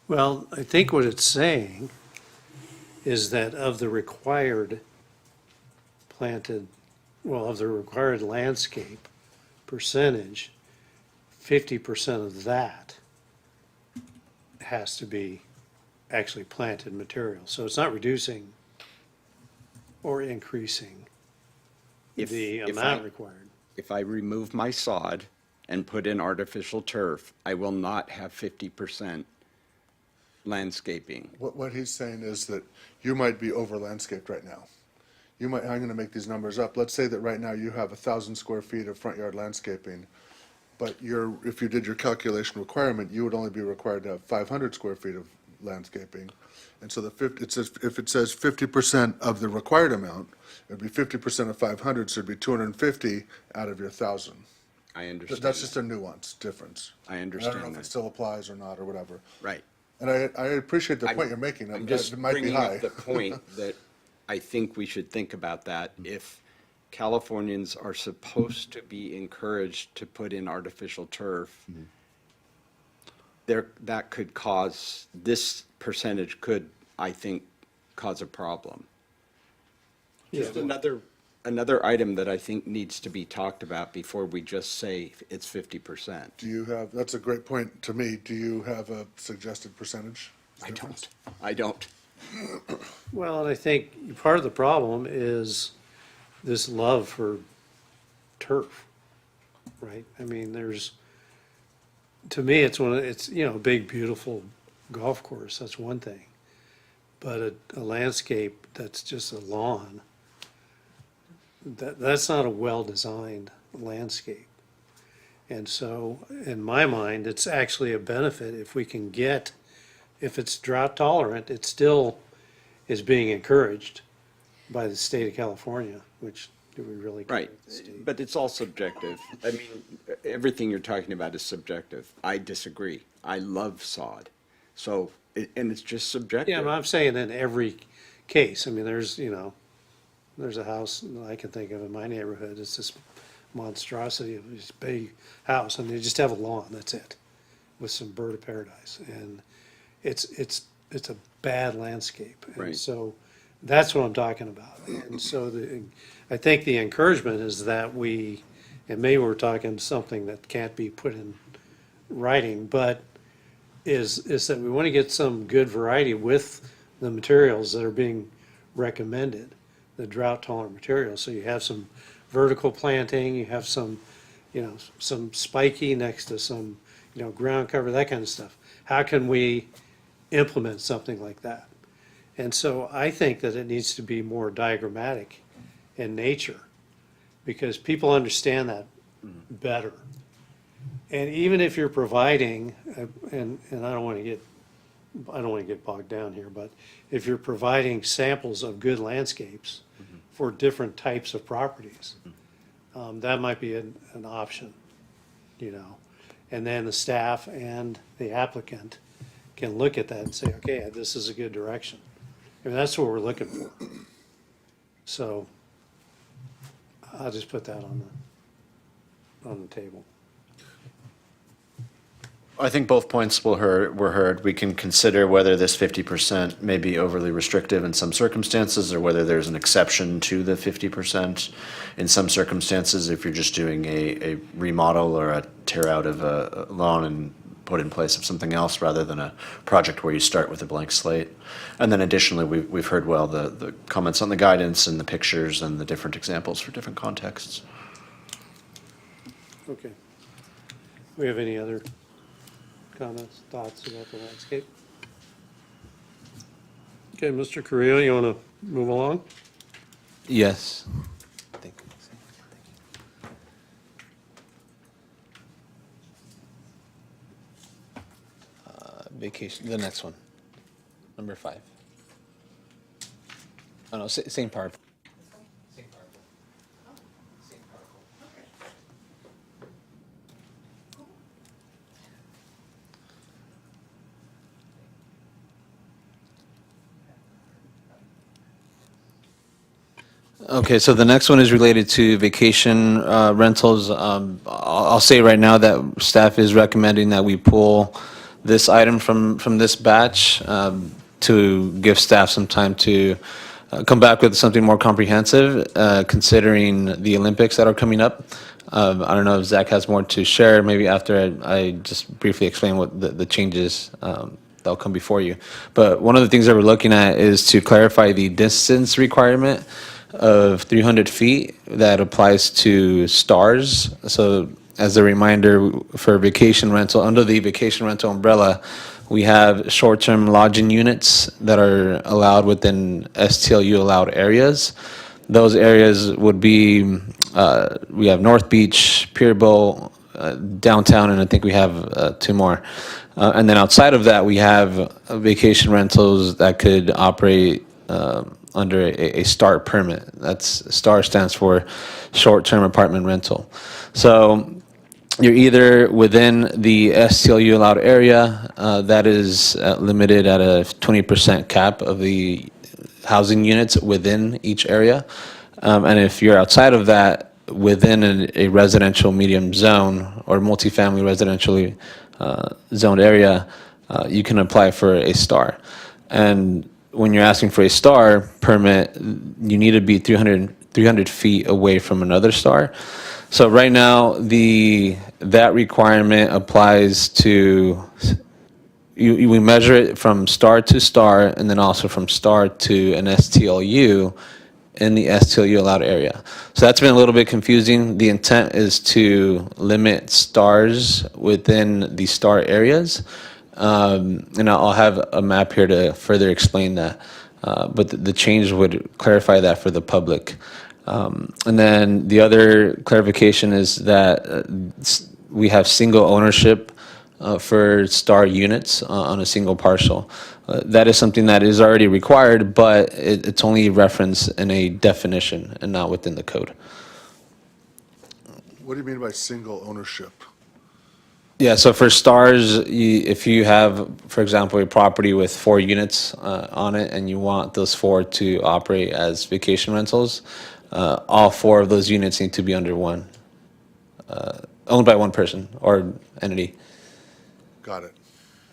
Well, I think what it's saying is that of the required of the required landscape percentage, 50% of that has to be actually planted material. So it's not reducing or increasing If- the if amount I- required. If I remove my sod and put in artificial turf, I will not have 50% landscaping. What he's saying is that you might be over landscaped right now. I'm gonna make these numbers up. Let's say that right now you have 1,000 square feet of front yard landscaping, but if you did your calculation requirement, you would only be required to have 500 square feet of landscaping. And so if it says 50% of the required amount, it'd be 50% of 500, so it'd be 250 out of your 1,000. I understand That's just that. a nuance difference. I I understand don't know if it that. still applies or not, or whatever. Right. And I appreciate the I'm- point you're making. I'm It just might be bringing high. up the point that I think we should think about that. If Californians are supposed to be encouraged to put in artificial turf, that could cause, this percentage could, I think, cause a problem. Just another item that I think needs to be talked about before we just say it's 50%. That's a great point to me. Do you have a suggested percentage? I don't. Well, and I think part of the problem is this love for turf, right? I mean, to me, it's a big, beautiful golf course, that's one thing. But a landscape that's just a lawn, that's not a well-designed landscape. And so, in my mind, it's actually a benefit if we can if it's drought tolerant, it still is being encouraged by the state of California, which do we really care Right, about the state? but it's all subjective. I mean, everything you're talking about is subjective. I disagree. I love sod. So, and it's just subjective. Yeah, but I'm saying in every case, I mean, there's there's a house that I can think of in my neighborhood, it's this monstrosity of this big house, and they just have a lawn, that's it, with some bird of paradise, and it's a bad landscape. And Right. so, that's what I'm talking about, and so I think the encouragement is that we, and maybe we're talking something that can't be put in writing, but is that we want to get some good variety with the materials that are being recommended, the drought tolerant materials. So you have some vertical planting, you have some, some spiky next to some, ground cover, that kind of stuff. How can we implement something like that? And so I think that it needs to be more diagrammatic in nature, because people understand that better. And even if you're providing, and I don't want to get bogged down here, but if you're providing samples of good landscapes for different types of properties, that might be an option, And then the staff and the applicant can look at that and say, okay, this is a good direction. I mean, that's what we're looking for. So I'll just put that on the table. I think both points were heard. We can consider whether this 50% may be overly restrictive in some circumstances, or whether there's an exception to the 50% in some circumstances, if you're just doing a remodel or a tear out of a lawn and put in place of something else, rather than a project where you start with a blank slate. And then additionally, we've heard well the comments on the guidance and the pictures and the different examples for different contexts. Okay. We have any other comments, thoughts about the landscape? Okay, Mr. Carrillo, you want to move along? Yes. Thank you. Vacation, the next one, number 5. Oh, no, same part. Okay, so the next one is related to vacation rentals. I'll say right now that staff is recommending that we pull this item from this batch to give staff some time to come back with something more comprehensive, considering the Olympics that are coming up. I don't know if Zach has more to share, maybe after I just briefly explain what the changes that'll come before you. But one of the things that we're looking at is to clarify the distance requirement of 300 feet that applies to stars. So as a reminder, for vacation rental, under the vacation rental umbrella, we have short-term lodging units that are allowed within STLU allowed areas. Those areas would be, we have North Beach, Peerbowl, downtown, and I think we have 2 more. And then outside of that, we have vacation rentals that could operate under a STAR permit. STAR stands for short-term apartment rental. So you're either within the STLU allowed area, that is limited at a 20% cap of the housing units within each area. And if you're outside of that, within a residential medium zone or multifamily residentially zoned area, you can apply for a STAR. And when you're asking for a STAR permit, you need to be 300 feet away from another STAR. So right now, that requirement applies to, we measure it from STAR to STAR, and then also from STAR to an STLU in the STLU allowed area. So that's been a little bit confusing. The intent is to limit STARs within the STAR areas. And I'll have a map here to further explain that. But the change would clarify that for the public. And then the other clarification is that we have single ownership for STAR units on a single parcel. That is something that is already required, but it's only referenced in a definition and not within the code. What do you mean by single ownership? Yeah, so for stars, if you have, for example, a property with 4 units on it and you want those 4 to operate as vacation rentals, all 4 of those units need to be under one, owned by one person or entity. Got it.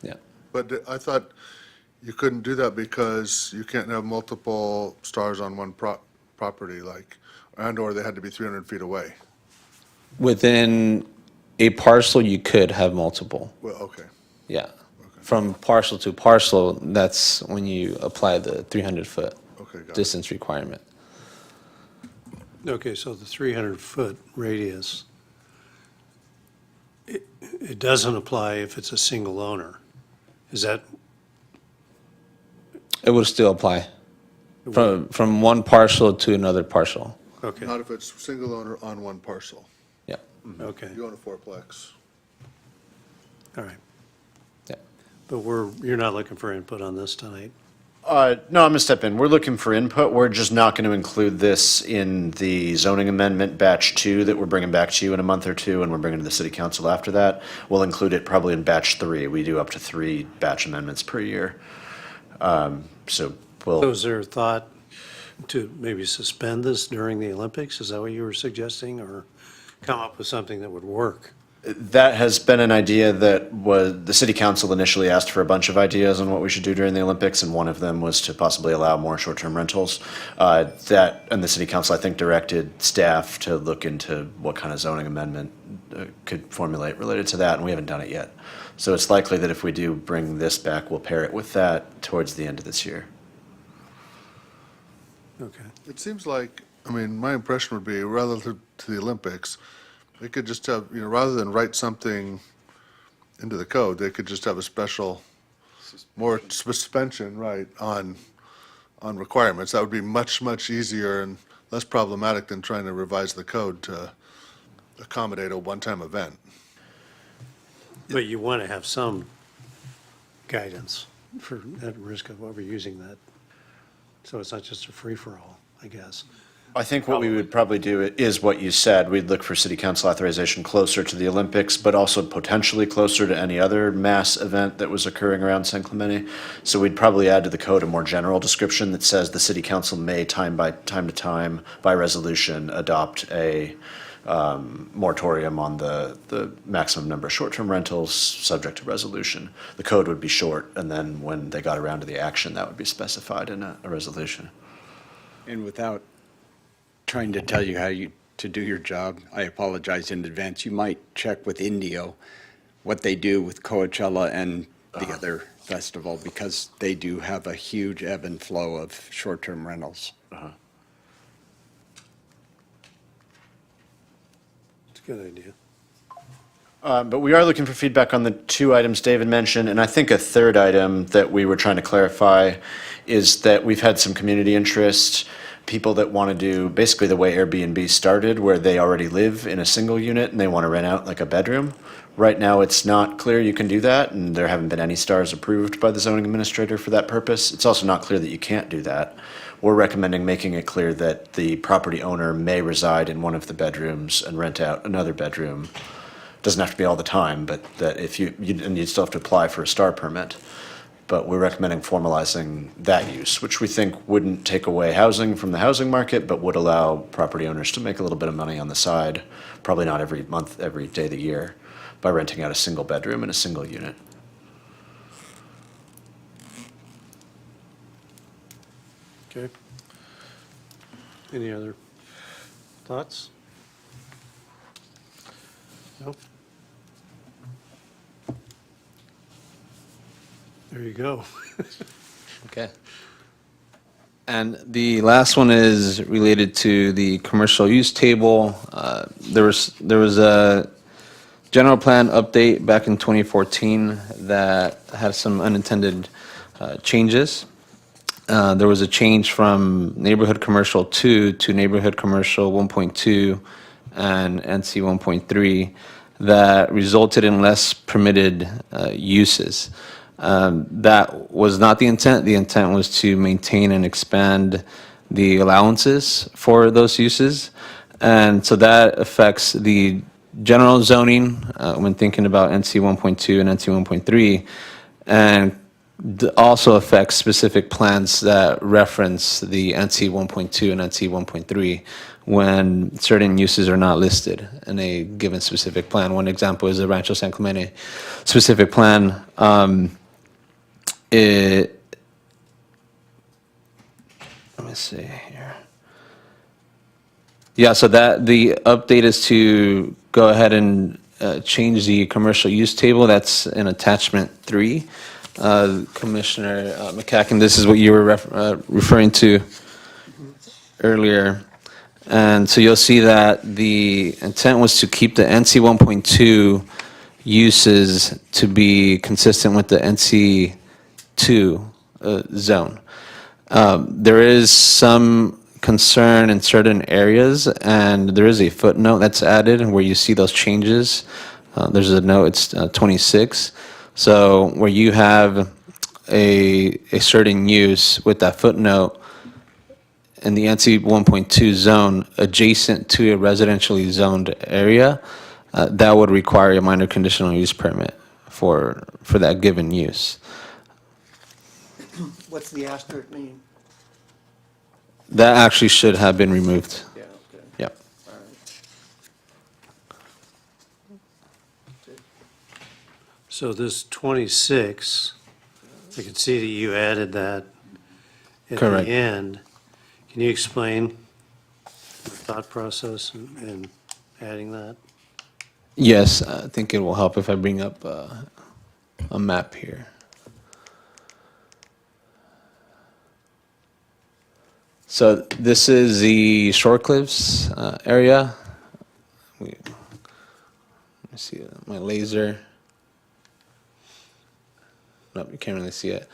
Yeah. But I thought you couldn't do that because you can't have multiple stars on one property, like, and/or they had to be 300 feet away. Within a parcel, you could have multiple. Well, okay. Yeah. From parcel to parcel, that's when you apply the 300-foot Okay, got it. distance requirement. Okay, so the 300-foot radius, it doesn't apply if it's a single owner. Is that? It would still apply from one parcel to another parcel. Okay, Not if it's single owner on one parcel. Yeah. okay, You own a fourplex. all right. Yeah. But you're not looking for input on this tonight? No, I'm gonna step in. We're looking for input. We're just not going to include this in the zoning amendment batch 2 that we're bringing back to you in a month or two, and we're bringing to the city council after that. We'll include it probably in batch 3. We do up to 3 batch amendments per year. So So we'll, is there a thought to maybe suspend this during the Olympics? Is that what you were suggesting, or come up with something that would work? that has been an idea that the city council initially asked for a bunch of ideas on what we should do during the Olympics, and one of them was to possibly allow more short-term rentals. And the city council, I think, directed staff to look into what kind of zoning amendment could formulate related to that, and we haven't done it yet. So it's likely that if we do bring this back, we'll pair it with that towards the end of this year. Okay. It seems like, I mean, my impression would be relative to the Olympics, they could just have, rather than write something into the code, they could just have a special, more suspension, right, on requirements. That would be much, much easier and less problematic than trying to revise the code to accommodate a one-time event. But you want to have some guidance at risk of overusing that. So it's not just a free-for-all, I guess. I think what we would probably do is what you said. We'd look for city council authorization closer to the Olympics, but also potentially closer to any other mass event that was occurring around San Clemente. So we'd probably add to the code a more general description that says the city council may time to time, by resolution, adopt a moratorium on the maximum number of short-term rentals, subject to resolution. The code would be short, and then when they got around to the action, that would be specified in a resolution. And without trying to tell you how to do your job, I apologize in advance. You might check with Indio what they do with Coachella and the other festival, because they do have a huge ebb and flow of short-term rentals. It's a good idea. But we are looking for feedback on the 2 items David mentioned, and I think a third item that we were trying to clarify is that we've had some community interest, people that want to do basically the way Airbnb started, where they already live in a single unit and they want to rent out like a bedroom. Right now, it's not clear you can do that, and there haven't been any stars approved by the zoning administrator for that purpose. It's also not clear that you can't do that. We're recommending making it clear that the property owner may reside in one of the bedrooms and rent out another bedroom. Doesn't have to be all the time, but that if and you'd still have to apply for a star permit. But we're recommending formalizing that use, which we think wouldn't take away housing from the housing market, but would allow property owners to make a little bit of money on the side, probably not every month, every day of the year, by renting out a single bedroom and a single unit. Okay. Any other thoughts? No? There you go. Okay. And the last one is related to the commercial use table. There was a general plan update back in 2014 that had some unintended changes. There was a change from neighborhood commercial 2 to neighborhood commercial 1.2 and NC 1.3 that resulted in less permitted uses. That was not the intent. The intent was to maintain and expand the allowances for those uses. And so that affects the general zoning when thinking about NC 1.2 and NC 1.3, and also affects specific plans that reference the NC 1.2 and NC 1.3 when certain uses are not listed in a given specific plan. One example is the Rancho San Clemente specific plan. Let me see here. Yeah, so that the update is to go ahead and change the commercial use table. That's in attachment 3. Commissioner McCacken, this is what you were referring to earlier. And so you'll see that the intent was to keep the NC 1.2 uses to be consistent with the NC 2 zone. There is some concern in certain areas, and there is a footnote that's added where you see those changes. There's a note, it's 26. So where you have a certain use with that footnote in the NC 1.2 zone adjacent to a residentially zoned area, that would require a minor conditional use permit for that given use. What's the asterisk mean? That actually should have been removed. Yeah, okay. Yep. All right. So this 26, I can see that you added that at the Correct. end. Can you explain the thought process in adding that? Yes, I think it will help if I bring up a map here. So this is the Shore Cliffs area. Let me see my laser. Nope, you can't really see it.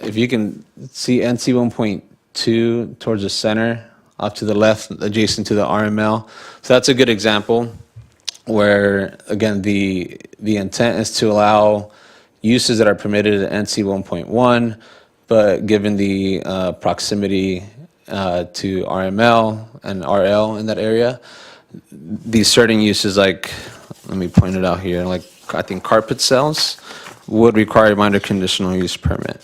If you can see NC 1.2 towards the center, off to the left, adjacent to the RML. So that's a good example where, again, the intent is to allow uses that are permitted at NC 1.1, but given the proximity to RML and RL in that area, these certain uses, like, let me point it out here, like I think carpet sales would require a minor conditional use permit.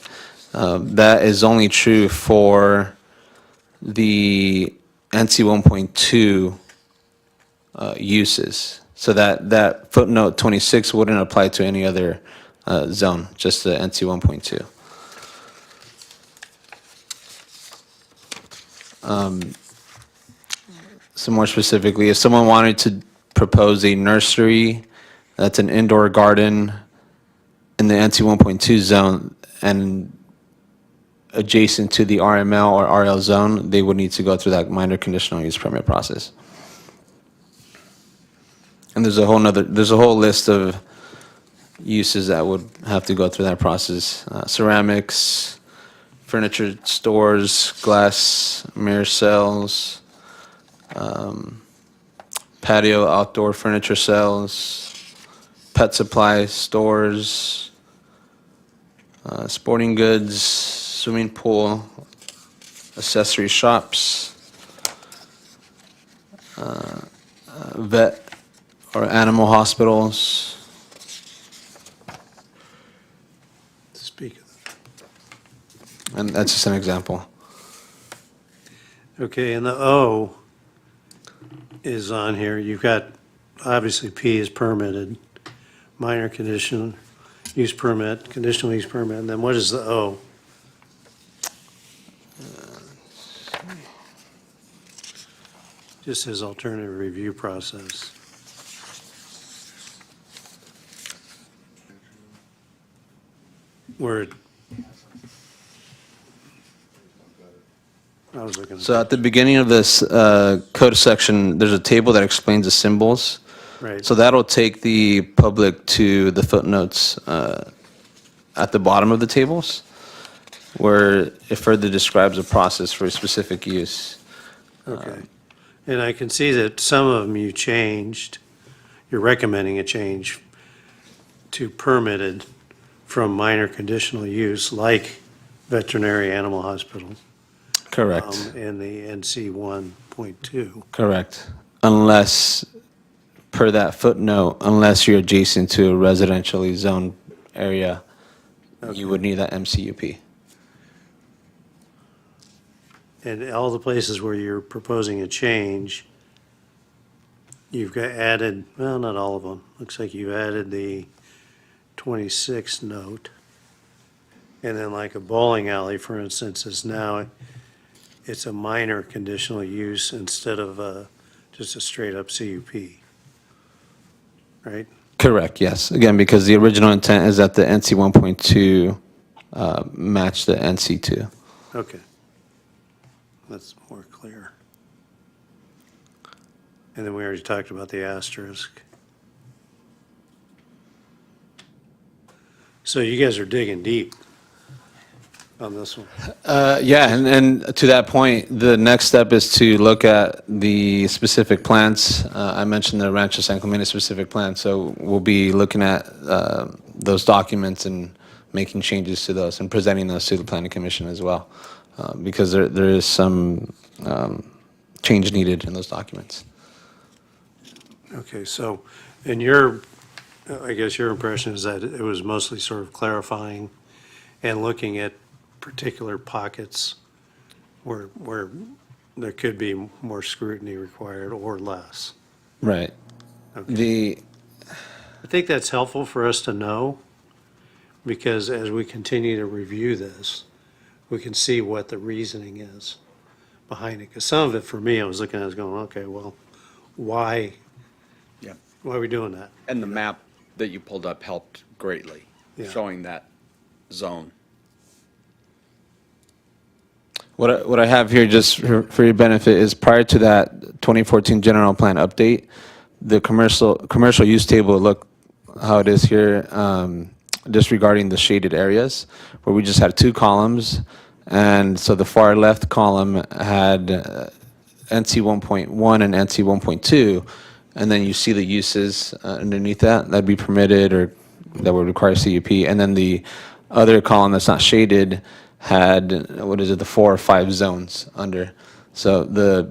That is only true for the NC 1.2 uses. So that footnote 26 wouldn't apply to any other zone, just the NC 1.2. So more specifically, if someone wanted to propose a nursery that's an indoor garden in the NC 1.2 zone and adjacent to the RML or RL zone, they would need to go through that minor conditional use permit process. And there's a whole list of uses that would have to go through that process. Ceramics, furniture stores, glass, mirror sales, patio outdoor furniture sales, pet supply stores, sporting goods, swimming pool, accessory shops, vet or animal hospitals. Speak. And that's just an example. Okay, and the O is on here. You've got, obviously P is permitted, minor conditional use permit, conditional use permit, and then what is the O? Just says alternative review process. Where, I was looking at. So at the beginning of this code section, there's a table that explains the symbols. Right. So that'll take the public to the footnotes at the bottom of the tables, where it further describes the process for a specific use. Okay. And I can see that some of them you changed, you're recommending a change to permitted from minor conditional use, like veterinary animal hospital. Correct. In the NC 1.2. Correct. Unless per that footnote, unless you're adjacent to a residentially zoned area, you would need that MCUP. And all the places where you're proposing a change, you've got added, well, not all of them. Looks like you added the 26 note. And then like a bowling alley, for instance, is now, it's a minor conditional use instead of just a straight up CUP. Right? Correct, yes. Again, because the original intent is that the NC 1.2 match the NC 2. Okay. That's more clear. And then we already talked about the asterisk. So you guys are digging deep on this one. Yeah, and to that point, the next step is to look at the specific plans. I mentioned the Rancho San Clemente specific plan, so we'll be looking at those documents and making changes to those and presenting those to the Planning Commission as well, because there is some change needed in those documents. Okay, so, and your, I guess your impression is that it was mostly sort of clarifying and looking at particular pockets where there could be more scrutiny required or less. Right. Okay. I think that's helpful for us to know, because as we continue to review this, we can see what the reasoning is behind it. Because some of it, for me, I was looking at it going, okay, well, why are we doing that? And the map that you pulled up helped greatly, Yeah. showing that zone. What I have here, just for your benefit, is prior to that 2014 general plan update, the commercial use table looked how it is here, disregarding the shaded areas, where we just had two columns. And so the far left column had NC 1.1 and NC 1.2, and then you see the uses underneath that that'd be permitted or that would require CUP. And then the other column that's not shaded had, the 4 or 5 zones under. So the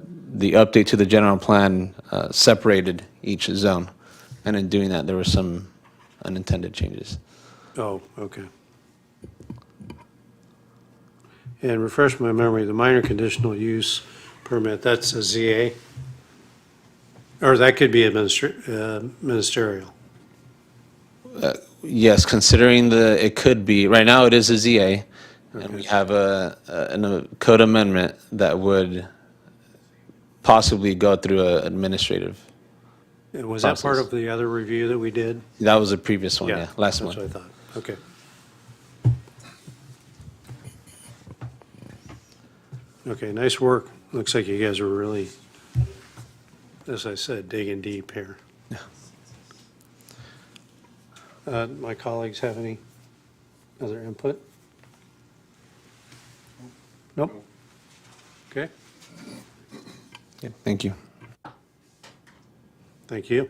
update to the general plan separated each zone. And in doing that, there were some unintended changes. Oh, okay. And refresh my memory, the minor conditional use permit, that's a ZA? Or that could be ministerial? Yes, considering it could be, right now it is a ZA, and we have a code amendment that would possibly go through an administrative. And was that part process. of the other review that we did? That was the previous one, yeah, last That's one. what I thought, okay. Okay, nice work. Looks like you guys are really, as I said, digging deep here. My colleagues have any other input? Nope. Okay, Yeah, thank you. thank you.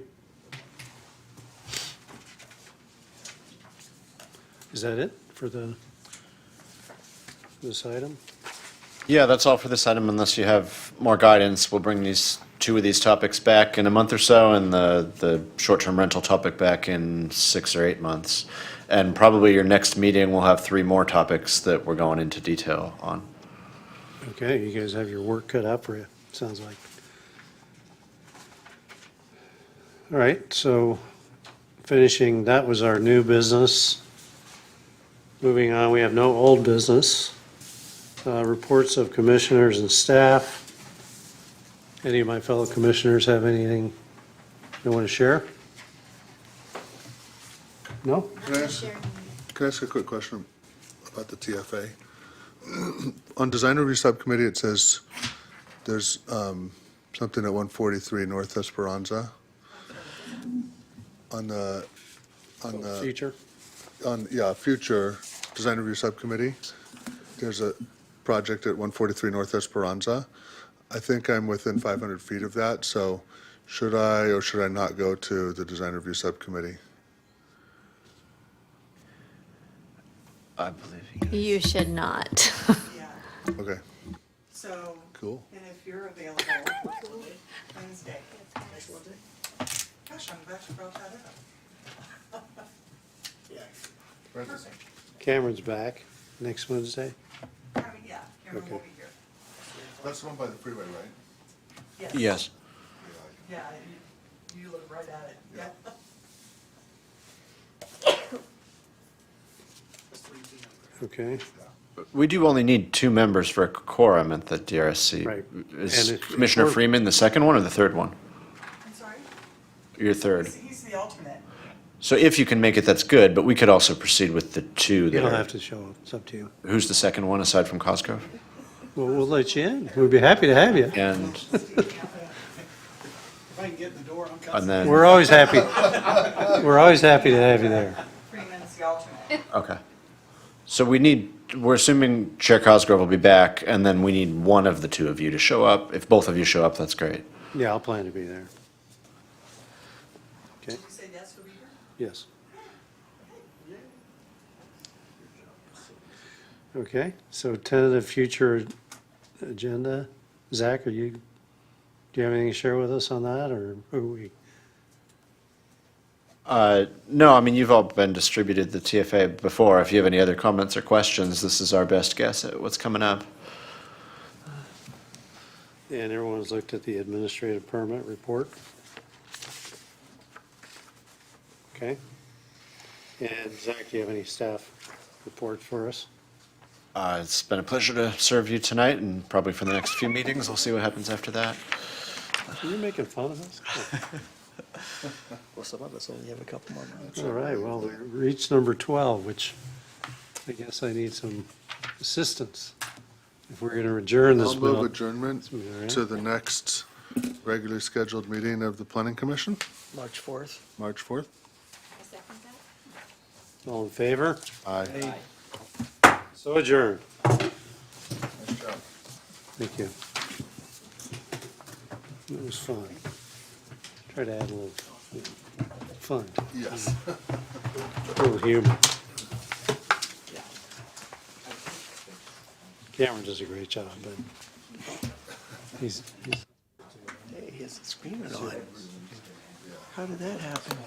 Is that it for this item? Yeah, that's all for this item, unless you have more guidance. We'll bring two of these topics back in a month or so, and the short-term rental topic back in 6 or 8 months. And probably your next meeting, we'll have 3 more topics that we're going into detail on. Okay, you guys have your work cut out for you, sounds like. All right, so finishing, that was our new business. Moving on, we have no old business. Reports of commissioners and staff. Any of my fellow commissioners have anything they want to share? No? Can I ask a quick question about the TFA? On design review subcommittee, it says there's something at 143 North Esperanza. On the, Future? future design review subcommittee, there's a project at 143 North Esperanza. I think I'm within 500 feet of that, so should I or should I not go to the design review subcommittee? I believe you. You should not. Yeah, Okay, so, cool. and if you're available Wednesday, Gosh, I'm glad you brought that up. Yeah. Francis? Cameron's back next Wednesday. I mean, yeah, Cameron will Okay. be here. That's the one by the freeway, right? Yes. Yeah, you look right at it, yeah. That's 3 p.m. Okay. We do only need 2 members for a quorum at the DRSC. Right. Is And if Commissioner we're- Freeman the second one or the third one? I'm sorry? Your third. He's the alternate. So if you can make it, that's good, but we could also proceed with the 2 You that don't are. have to show up. It's up to you. Who's the second one aside from Cosgrove? Well, we'll let you in. We'd be happy to have you. And, If I can get in the door, I'm and coming. then, We're always happy. We're always happy to have you there. Freeman's the alternate. okay. So we're assuming Chair Cosgrove will be back, and then we need one of the 2 of you to show up. If both of you show up, that's great. Yeah, I'll plan to be there. Okay, Did you say yes for Weaver? yes. Okay, so tentative future agenda. Zach, do you have anything to share with us on that, or are we? No, I mean, you've all been distributed the TFA before. If you have any other comments or questions, this is our best guess at what's coming up. And everyone's looked at the administrative permit report? Okay. And Zach, do you have any staff report for us? It's been a pleasure to serve you tonight, and probably for the next few meetings. We'll see what happens after that. Are you making fun of us? Well, some of us only have a couple more months. All right, well, we reached number 12, which I guess I need some assistance. If we're going to adjourn this. I'll move bill- adjournment All right. to the next regularly scheduled meeting of the Planning Commission, March 4th. March 4th. All in favor? Aye. So adjourned. Nice job. Thank you. It was fun. Try to add a little fun, Yes. a little humor. Cameron does a great job, but he's Hey, he has the screener on. How did that happen?